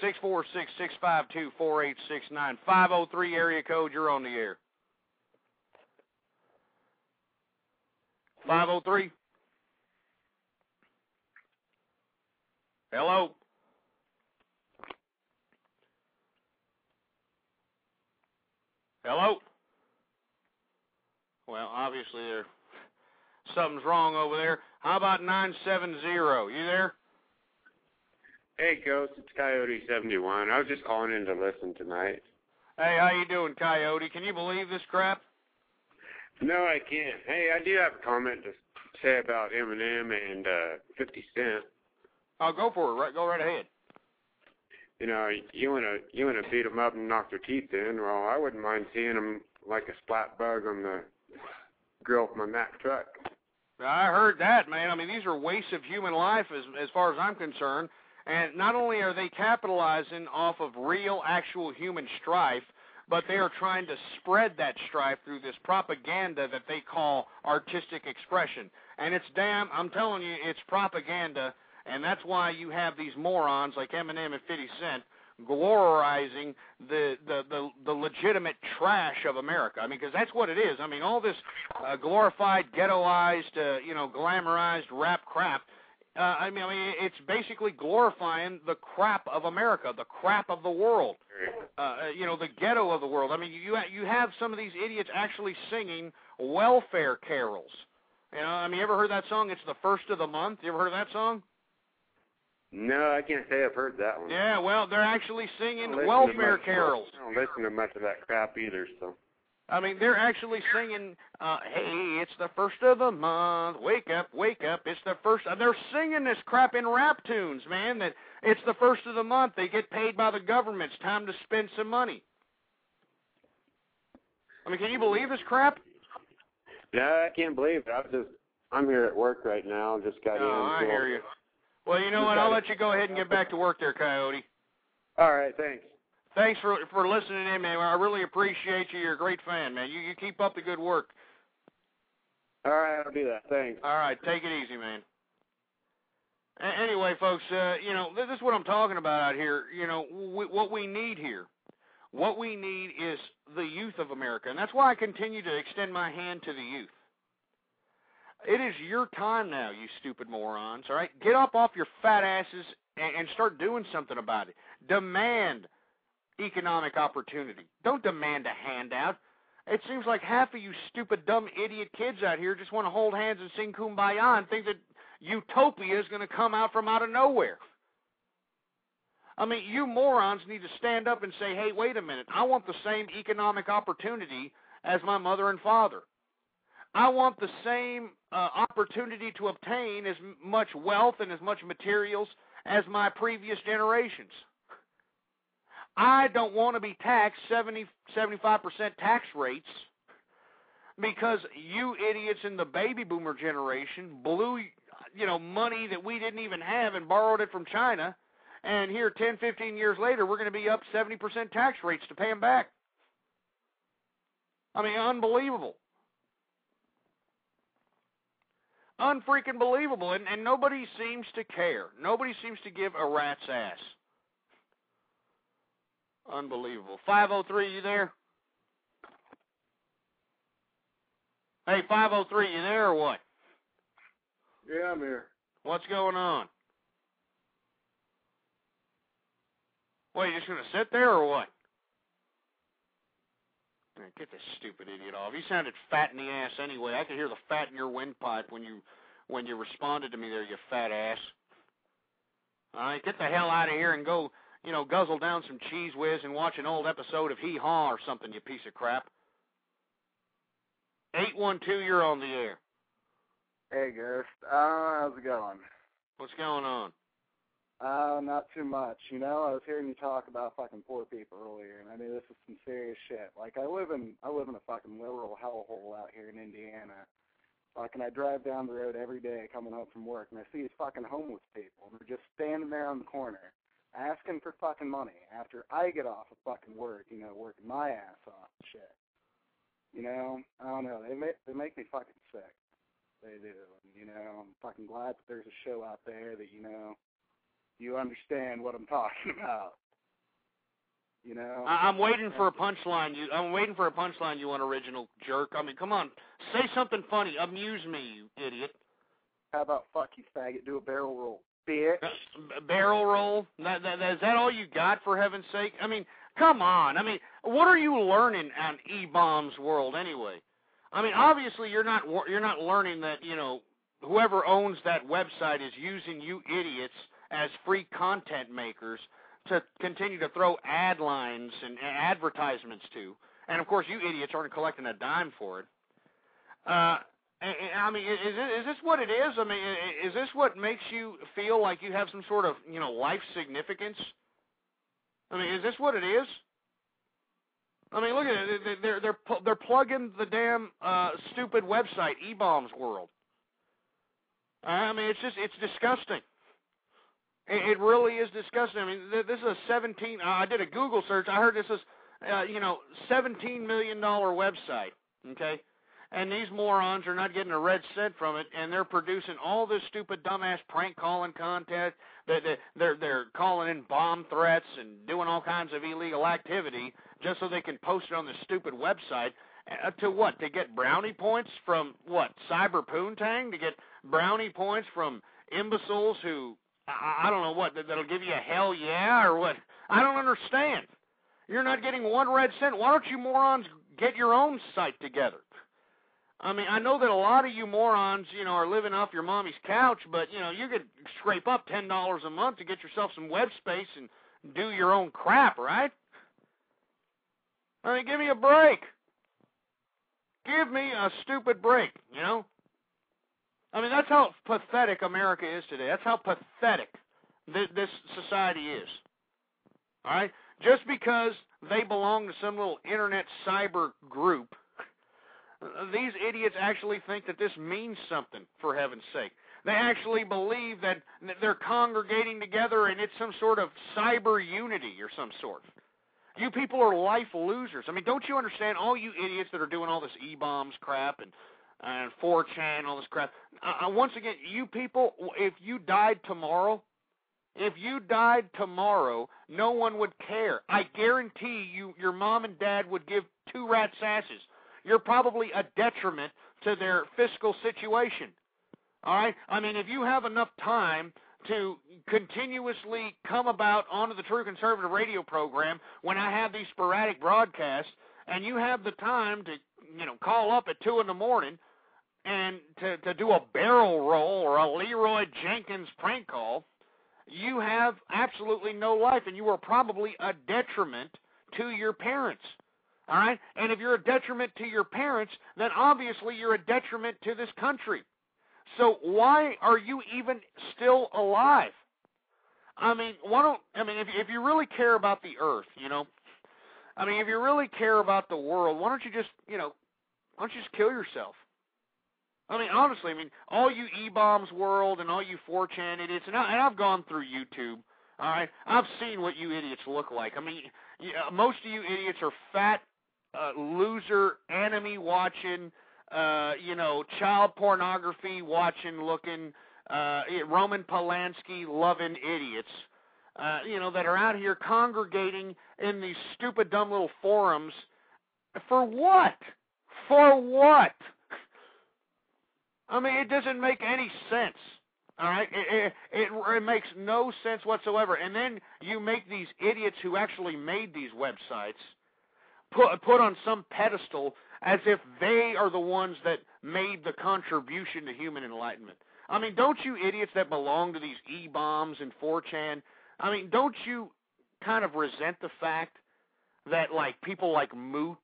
646-652-4869. 503 area code, you're on the air. 503. Hello. Hello. Well, obviously something's wrong over there. How about 970? You there? Hey, Ghost, it's Coyote71. I was just calling in to listen tonight. Hey, how you doing, Coyote? Can you believe this crap? No, I can't. Hey, I do have a comment to say about Eminem and 50 Cent. Oh, go for it. Go right ahead. You wanna beat them up and knock their teeth in. Well, I wouldn't mind seeing them like a splat bug on the grill of my Mack truck. I heard that, man. I mean, these are wastes of human life as far as I'm concerned. And not only are they capitalizing off of real, actual human strife, but they are trying to spread that strife through this propaganda that they call artistic expression. And I'm telling you, it's propaganda, and that's why you have these morons like Eminem and 50 Cent glorizing the legitimate trash of America. I mean, because that's what it is. I mean, all this glorified, ghettoized, glamorized rap crap. I mean, it's basically glorifying the crap of America, the crap of the world, the ghetto of the world. I mean, you have some of these idiots actually singing welfare carols. You ever heard that song? It's the first of the month. You ever heard of that song? No, I can't say I've heard that one. Yeah, well, they're actually singing welfare carols. I don't listen to much of that crap either, so. I mean, they're actually singing, hey, it's the first of the month, wake up, it's the first. They're singing this crap in rap tunes, man, that it's the first of the month, they get paid by the government, it's time to spend some money. I mean, can you believe this crap? No, I can't believe it. I'm here at work right now, just got in. Oh, I hear you. Well, you know what, I'll let you go ahead and get back to work there, Coyote. All right, thanks. Thanks for listening in, man. I really appreciate you. You're a great fan, man. You keep up the good work. All right, I'll do that. Thanks. All right, take it easy, man. Anyway, folks, this is what I'm talking about out here. What we need here. What we need is the youth of America, and that's why I continue to extend my hand to the youth. It is your time now, you stupid morons, all right? Get up off your fat asses and start doing something about it. Demand economic opportunity. Don't demand a handout. It seems like half of you stupid, dumb, idiot kids out here just want to hold hands and sing Kumbaya and think that utopia is going to come out from out of nowhere. I mean, you morons need to stand up and say, hey, wait a minute. I want the same economic opportunity as my mother and father. I want the same opportunity to obtain as much wealth and as much materials as my previous generations. I don't want to be taxed 75% tax rates because you idiots in the baby boomer generation blew, money that we didn't even have and borrowed it from China. And here 10, 15 years later, we're going to be up 70% tax rates to pay them back. I mean, unbelievable. Unfreaking believable. And nobody seems to care. Nobody seems to give a rat's ass. Unbelievable. 503, you there? Hey, 503, you there or what? Yeah, I'm here. What's going on? What, you just going to sit there or what? Man, get this stupid idiot off. You sounded fat in the ass anyway. I could hear the fat in your windpipe when you responded to me there, you fat ass. All right, get the hell out of here and go, guzzle down some Cheese Whiz and watch an old episode of Hee Haw or something, you piece of crap. 812, you're on the air. Hey, Ghost. How's it going? What's going on? Not too much. I was hearing you talk about fucking poor people earlier, and I mean, this is some serious shit. Like, I live in a fucking liberal hellhole out here in Indiana, Fucking, I drive down the road every day coming home from work, and I see these fucking homeless people, and they're just standing there on the corner asking for fucking money after I get off of fucking work, you know, working my ass off and shit. You know, I don't know, they make me fucking sick. They do. And, you know, I'm fucking glad that there's a show out there that, you know, you understand what I'm talking about. You know? I'm waiting for a punchline. I'm waiting for a punchline, you unoriginal jerk. I mean, come on. Say something funny. Amuse me, you idiot. How about fuck you, faggot? Do a barrel roll, bitch. Barrel roll? Is that all you got, for heaven's sake? I mean, come on. I mean, what are you learning on E-Bomb's World anyway? I mean, obviously you're not learning that, you know, whoever owns that website is using you idiots as free content makers to continue to throw ad lines and advertisements to. And, of course, you idiots aren't collecting a dime for it. I mean, is this what it is? I mean, is this what makes you feel like you have some sort of, you know, life significance? I mean, is this what it is? I mean, look at it. They're plugging the damn stupid website, E-Bomb's World. I mean, it's disgusting. It really is disgusting. I mean, this is a 17. I did a Google search. I heard this is, $17 million website. Okay, and these morons are not getting a red cent from it, and they're producing all this stupid, dumbass prank calling content. They're calling in bomb threats and doing all kinds of illegal activity just so they can post it on this stupid website. To what? To get brownie points from what? Cyber Poontang? To get brownie points from imbeciles who, I don't know what, that'll give you a hell yeah or what? I don't understand. You're not getting one red cent. Why don't you morons get your own site together? I mean, I know that a lot of you morons, you know, are living off your mommy's couch, but, you know, you could scrape up $10 a month to get yourself some web space and do your own crap, right? I mean, give me a break. Give me a stupid break, you know? I mean, that's how pathetic America is today. That's how pathetic this society is. All right? Just because they belong to some little internet cyber group, these idiots actually think that this means something, for heaven's sake. They actually believe that they're congregating together and it's some sort of cyber unity or some sort. You people are life losers. I mean, don't you understand, all you idiots that are doing all this E-Bombs crap and 4chan, all this crap. Once again, you people, if you died tomorrow, no one would care. I guarantee you, your mom and dad would give two rat's asses. You're probably a detriment to their fiscal situation. All right? I mean, if you have enough time to continuously come about onto the True Conservative radio program when I have these sporadic broadcasts, and you have the time to, you know, call up at 2 in the morning and to do a barrel roll or a Leroy Jenkins prank call, you have absolutely no life, and you are probably a detriment to your parents. All right? And if you're a detriment to your parents, then obviously you're a detriment to this country. So why are you even still alive? I mean, if you really care about the earth, you know, I mean, if you really care about the world, why don't you just kill yourself? I mean, honestly, all you E-Bombs World and all you 4chan idiots, and I've gone through YouTube, all right? I've seen what you idiots look like. I mean, most of you idiots are fat, loser, enemy-watching, child pornography-watching looking, Roman Polanski-loving idiots, that are out here congregating in these stupid, dumb little forums. For what? For what? I mean, it doesn't make any sense, all right? It makes no sense whatsoever. And then you make these idiots who actually made these websites put on some pedestal as if they are the ones that made the contribution to human enlightenment. I mean, don't you idiots that belong to these E-Bombs and 4chan, I mean, don't you kind of resent the fact that, like, people like Moot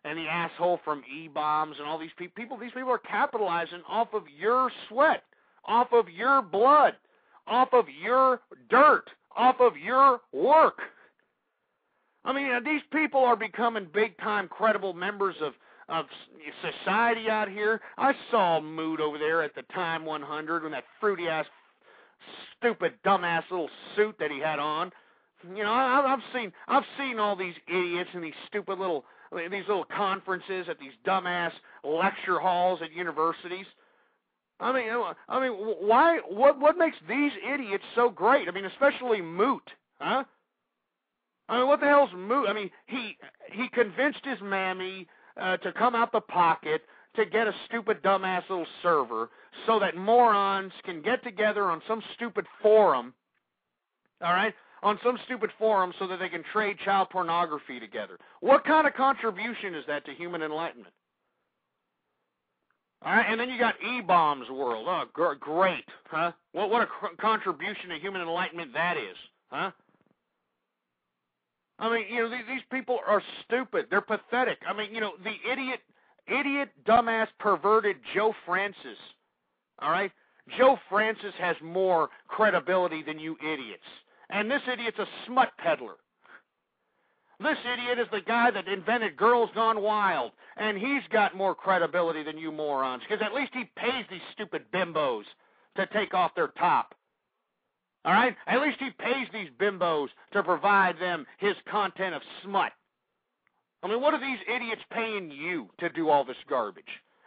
and the asshole from E-Bombs and all these people are capitalizing off of your sweat, off of your blood, off of your dirt, off of your work. I mean, these people are becoming big-time credible members society out here. I saw Mood over there at the Time 100 in that fruity-ass, stupid, dumbass little suit that he had on. You know, I've seen all these idiots in these stupid little conferences at these dumbass lecture halls at universities. I mean, why? What makes these idiots so great? I mean, especially Moot, huh? I mean, what the hell's Moot? I mean, he convinced his mammy to come out the pocket to get a stupid, dumbass little server so that morons can get together on some stupid forum, all right, on some stupid forum so that they can trade child pornography together. What kind of contribution is that to human enlightenment? All right, and then you got E-Bomb's World. Oh, great, huh? What a contribution to human enlightenment that is, huh? I mean, you know, these people are stupid. They're pathetic. I mean, you know, the idiot, dumbass, perverted Joe Francis, all right? Joe Francis has more credibility than you idiots. And this idiot's a smut peddler. This idiot is the guy that invented Girls Gone Wild, and he's got more credibility than you morons, because at least he pays these stupid bimbos to take off their top. All right? At least he pays these bimbos to provide them his content of smut. I mean, what are these idiots paying you to do all this garbage?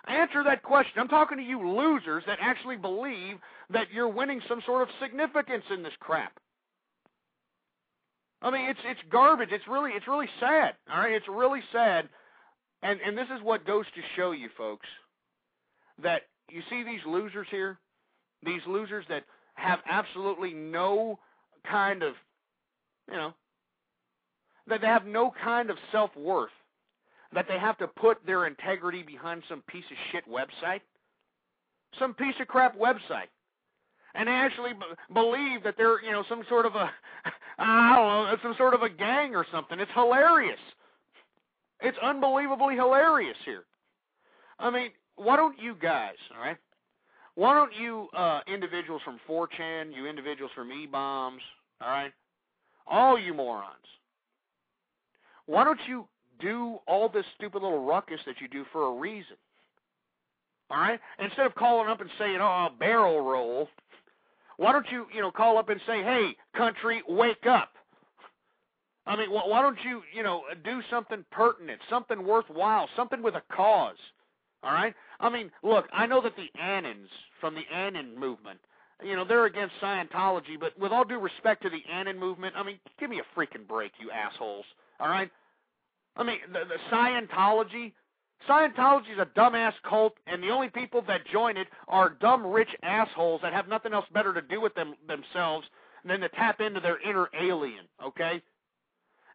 Answer that question. I'm talking to you losers that actually believe that you're winning some sort of significance in this crap. I mean, it's garbage. It's really sad. All right? It's really sad. And this is what goes to show you, folks, that you see these losers here, these losers that have absolutely no kind of, you know, that they have no kind of self-worth, that they have to put their integrity behind some piece of shit website, some piece of crap website, and they actually believe that they're, you know, some sort of a, I don't know, some sort of a gang or something. It's hilarious. It's unbelievably hilarious here. I mean, why don't you guys, all right? Why don't you individuals from 4chan, you individuals from E-Bombs, all right, all you morons, why don't you do all this stupid little ruckus that you do for a reason, all right? Instead of calling up and saying, oh, barrel roll, why don't you, you know, call up and say, hey, country, wake up. I mean, why don't you, you know, do something pertinent, something worthwhile, something with a cause, all right? I mean, look, I know that the Annans from the Annan movement, you know, they're against Scientology, but with all due respect to the Annan movement, I mean, give me a freaking break, you assholes, all right? I mean, the Scientology is a dumbass cult, and the only people that join it are dumb, rich assholes that have nothing else better to do with themselves than to tap into their inner alien, okay?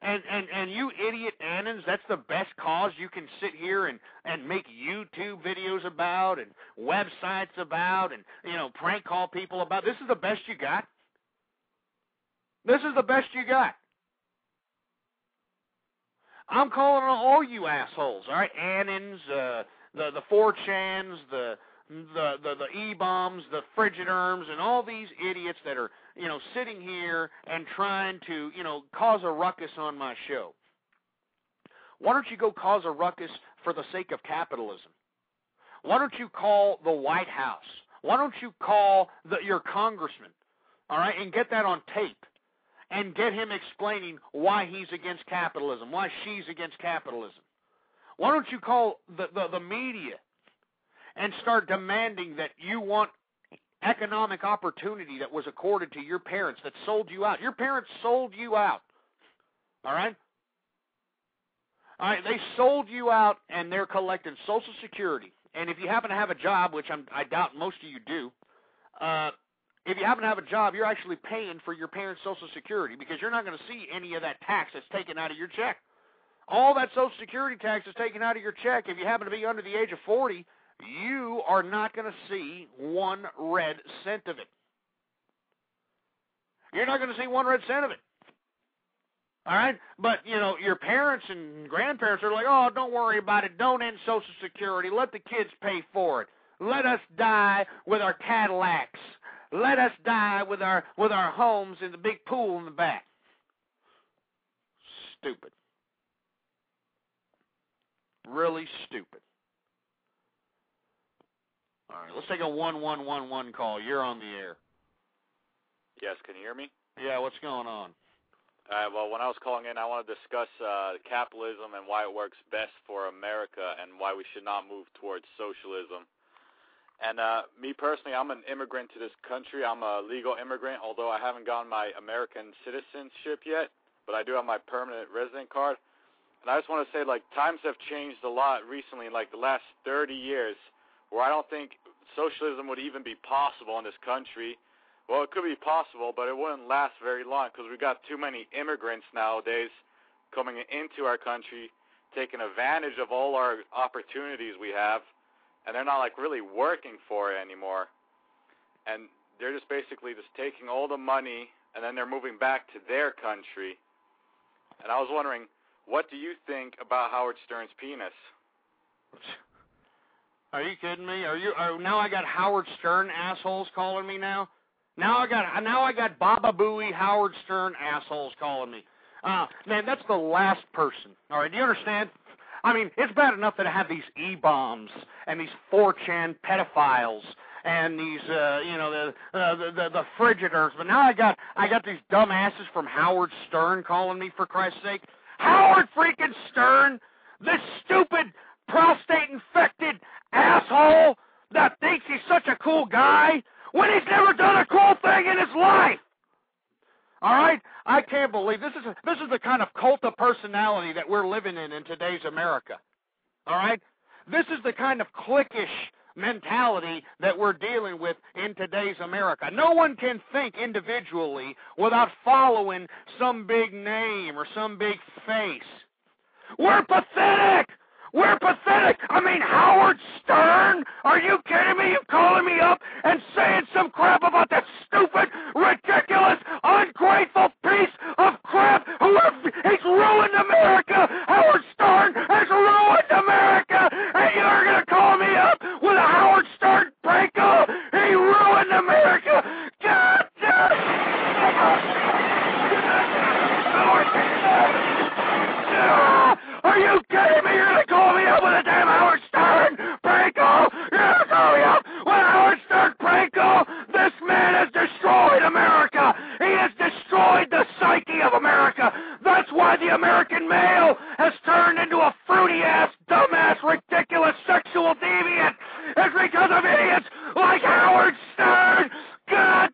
And you idiot Annans, that's the best cause you can sit here and make YouTube videos about and websites about and, you know, prank call people about. This is the best you got? This is the best you got. I'm calling on all you assholes, all right? Annans, the 4chans, the E-Bombs, the Frigiderms, and all these idiots that are, you know, sitting here and trying to, you know, cause a ruckus on my show. Why don't you go cause a ruckus for the sake of capitalism? Why don't you call the White House? Why don't you call your congressman, all right, and get that on tape and get him explaining why he's against capitalism, why she's against capitalism? Why don't you call the media and start demanding that you want economic opportunity that was accorded to your parents that sold you out? Your parents sold you out, all right? All right, they sold you out, and they're collecting Social Security. And if you happen to have a job, which I doubt most of you do, if you happen to have a job, you're actually paying for your parents' Social Security because you're not going to see any of that tax that's taken out of your check. All that Social Security tax is taken out of your check. If you happen to be under the age of 40, you are not going to see one red cent of it. You're not going to see one red cent of it. All right? But, you know, your parents and grandparents are like, oh, don't worry about it. Don't end Social Security. Let the kids pay for it. Let us die with our Cadillacs. Let us die with our homes in the big pool in the back. Stupid. Really stupid. All right, let's take a 1111 call. You're on the air. Yes, can you hear me? Yeah, what's going on? Well, when I was calling in, I want to discuss capitalism and why it works best for America and why we should not move towards socialism. And me personally, I'm an immigrant to this country. I'm a legal immigrant, although I haven't gotten my American citizenship yet, but I do have my permanent resident card. And I just want to say, like, times have changed a lot recently, like the last 30 years, where I don't think socialism would even be possible in this country. Well, it could be possible, but it wouldn't last very long because we got too many immigrants nowadays coming into our country, taking advantage of all our opportunities we have, and they're not, like, really working for it anymore. And they're just basically just taking all the money, and then they're moving back to their country. And I was wondering, what do you think about Howard Stern's penis? Are you kidding me? Now I got Howard Stern assholes calling me now? Now I got Baba Booey Howard Stern assholes calling me. Man, that's the last person. All right, do you understand? I mean, it's bad enough that I have these E-bombs and these 4chan pedophiles and these, the frigiders. But now I got these dumbasses from Howard Stern calling me, for Christ's sake. Howard freaking Stern, this stupid prostate-infected asshole that thinks he's such a cool guy when he's never done a cool thing in his life. All right? I can't believe this is the kind of cult of personality that we're living in today's America. All right? This is the kind of cliquish mentality that we're dealing with in today's America. No one can think individually without following some big name or some big face. We're pathetic! We're pathetic! I mean, Howard Stern? Are you kidding me? You calling me up and saying some crap about that stupid, ridiculous, ungrateful piece of crap? He's ruined America! Howard Stern has ruined America! And you're gonna call me up with a Howard Stern prank call? He ruined America! God damn! Are you kidding me? You're going to call me up with a damn Howard Stern prank call? You're going to call me up with a Howard Stern prank call? This man has destroyed America. He has destroyed the psyche of America. That's why the American male has turned into a fruity-ass, dumbass, ridiculous sexual deviant. It's because of idiots like Howard Stern. God.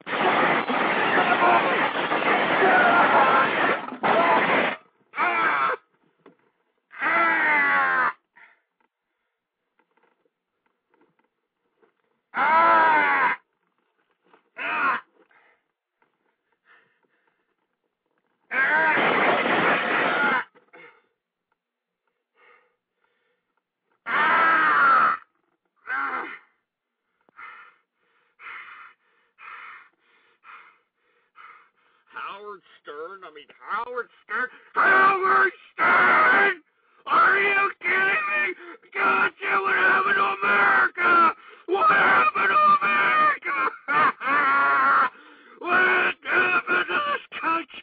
Howard Stern? Howard Stern! Are you kidding me? God, what happened to America? What happened to America? What happened to this country?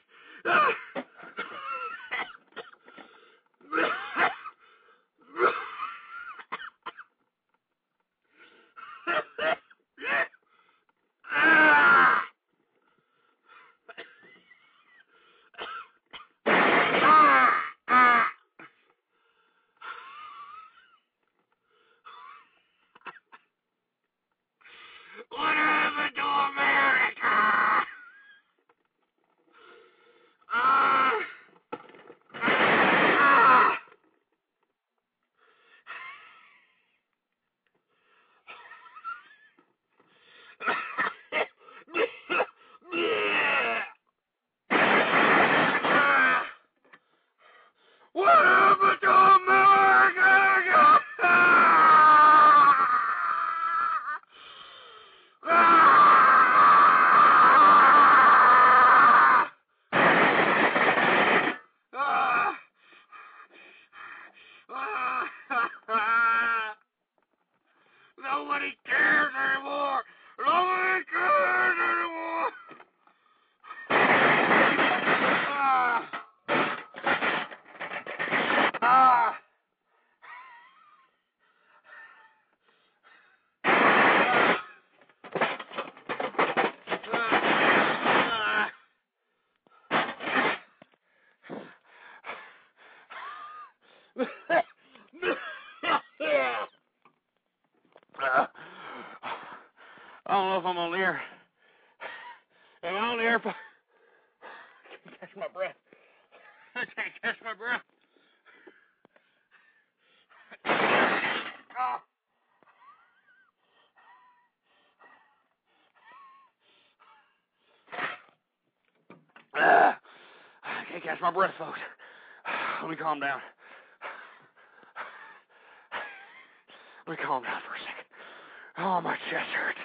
catch my breath, folks. Let me calm down. Let me calm down for a second. Oh, my chest hurts.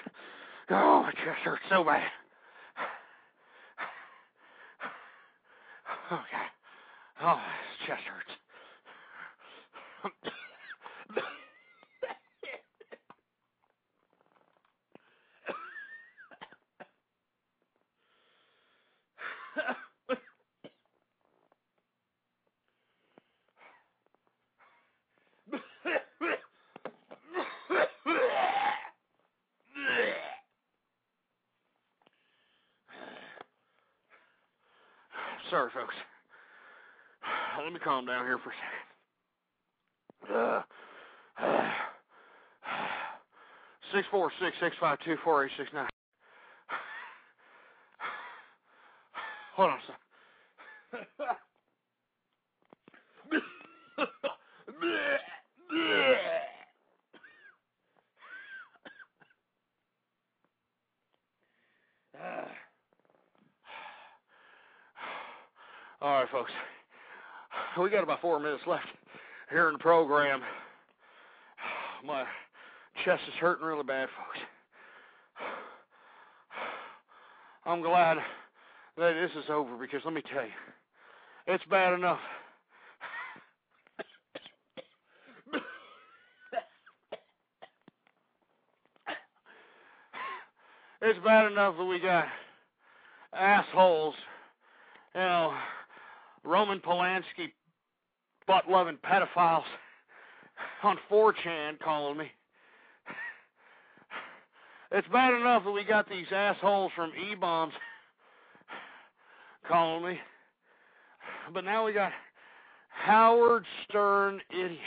Oh, my chest hurts so bad. Okay. Oh, this chest hurts. Sorry, folks. Let me calm down here for a second. 646-652-4869. Hold on a second. All right, folks. We got about 4 minutes left here in the program. My chest is hurting really bad, folks. I'm glad that this is over because let me tell you, it's bad enough. It's bad enough that we got assholes, you know, Roman Polanski, butt-loving pedophiles on 4chan calling me. It's bad enough that we got these assholes from E-Bombs calling me. But now we got Howard Stern idiots.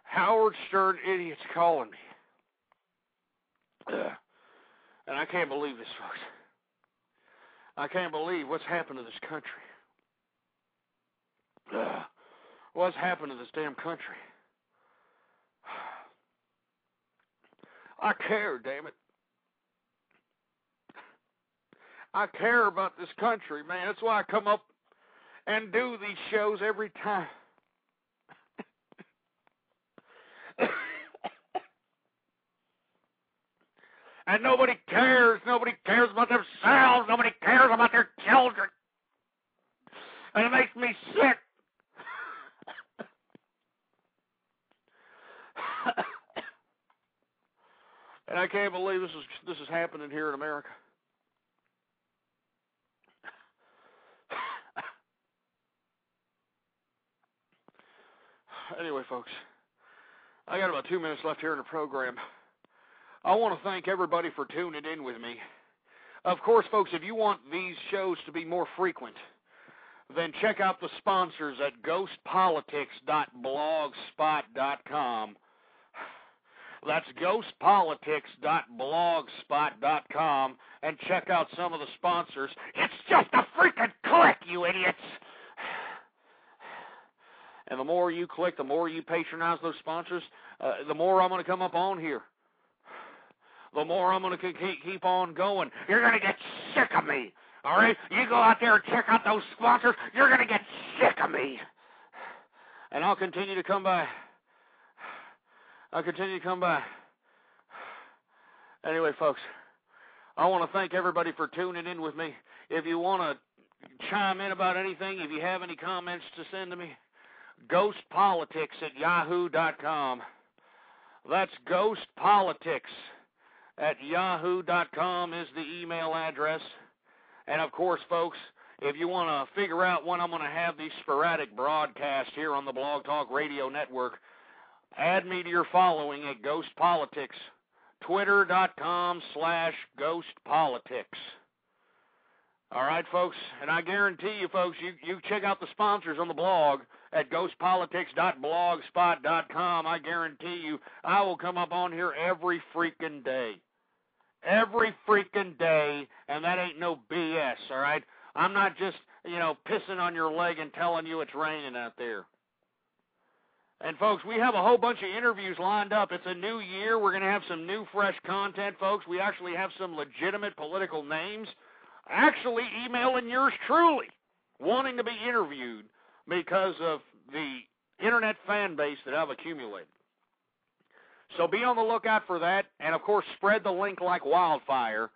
Howard Stern idiots calling me. And I can't believe this, folks. I can't believe what's happened to this country. What's happened to this damn country? I care, damn it. I care about this country, man. That's why I come up and do these shows every time. And nobody cares. Nobody cares about themselves. Nobody cares about their children. And it makes me sick. And I can't believe this is happening here in America. Anyway, folks, I got about 2 minutes left here in the program. I want to thank everybody for tuning in with me. Of course, folks, if you want these shows to be more frequent, then check out the sponsors at ghostpolitics.blogspot.com. That's ghostpolitics.blogspot.com, and check out some of the sponsors. It's just a freaking click, you idiots! And the more you click, the more you patronize those sponsors, the more I'm going to come up on here. The more I'm going to keep on going. You're going to get sick of me, all right? You go out there and check out those sponsors, you're going to get sick of me. And I'll continue to come by. Anyway, folks, I want to thank everybody for tuning in with me. If you want to chime in about anything, if you have any comments to send to me, ghostpolitics@yahoo.com. That's ghostpolitics@yahoo.com is the email address. And, of course, folks, if you want to figure out when I'm going to have these sporadic broadcasts here on the Blog Talk Radio Network, add me to your following at Ghost Politics, twitter.com/ghostpolitics. All right, folks, and I guarantee you, folks, you check out the sponsors on the blog at ghostpolitics.blogspot.com. I guarantee you I will come up on here every freaking day. Every freaking day, and that ain't no BS, all right? I'm not just, pissing on your leg and telling you it's raining out there. And, folks, we have a whole bunch of interviews lined up. It's a new year. We're going to have some new, fresh content, folks. We actually have some legitimate political names actually emailing yours truly, wanting to be interviewed because of the internet fan base that I've accumulated. So be on the lookout for that. And, of course, spread the link like wildfire.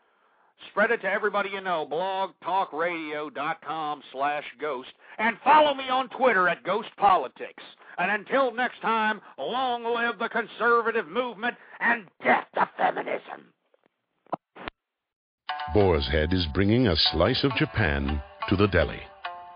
Spread it to everybody you know, blogtalkradio.com/ghost. And follow me on Twitter at Ghost Politics. And until next time, long live the conservative movement and death to feminism. Boar's Head is bringing a slice of Japan to the deli.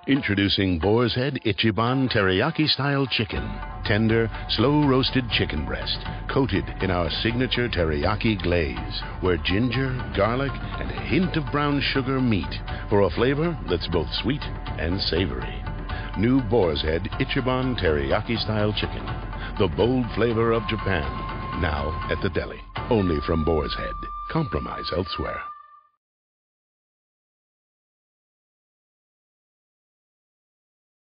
Introducing Boar's Head Ichiban Teriyaki-style chicken. Tender, slow-roasted chicken breast, coated in our signature teriyaki glaze, where ginger, garlic, and a hint of brown sugar meet for a flavor that's both sweet and savory. New Boar's Head Ichiban Teriyaki-style chicken. The bold flavor of Japan. Now at the deli. Only from Boar's Head. Compromise elsewhere.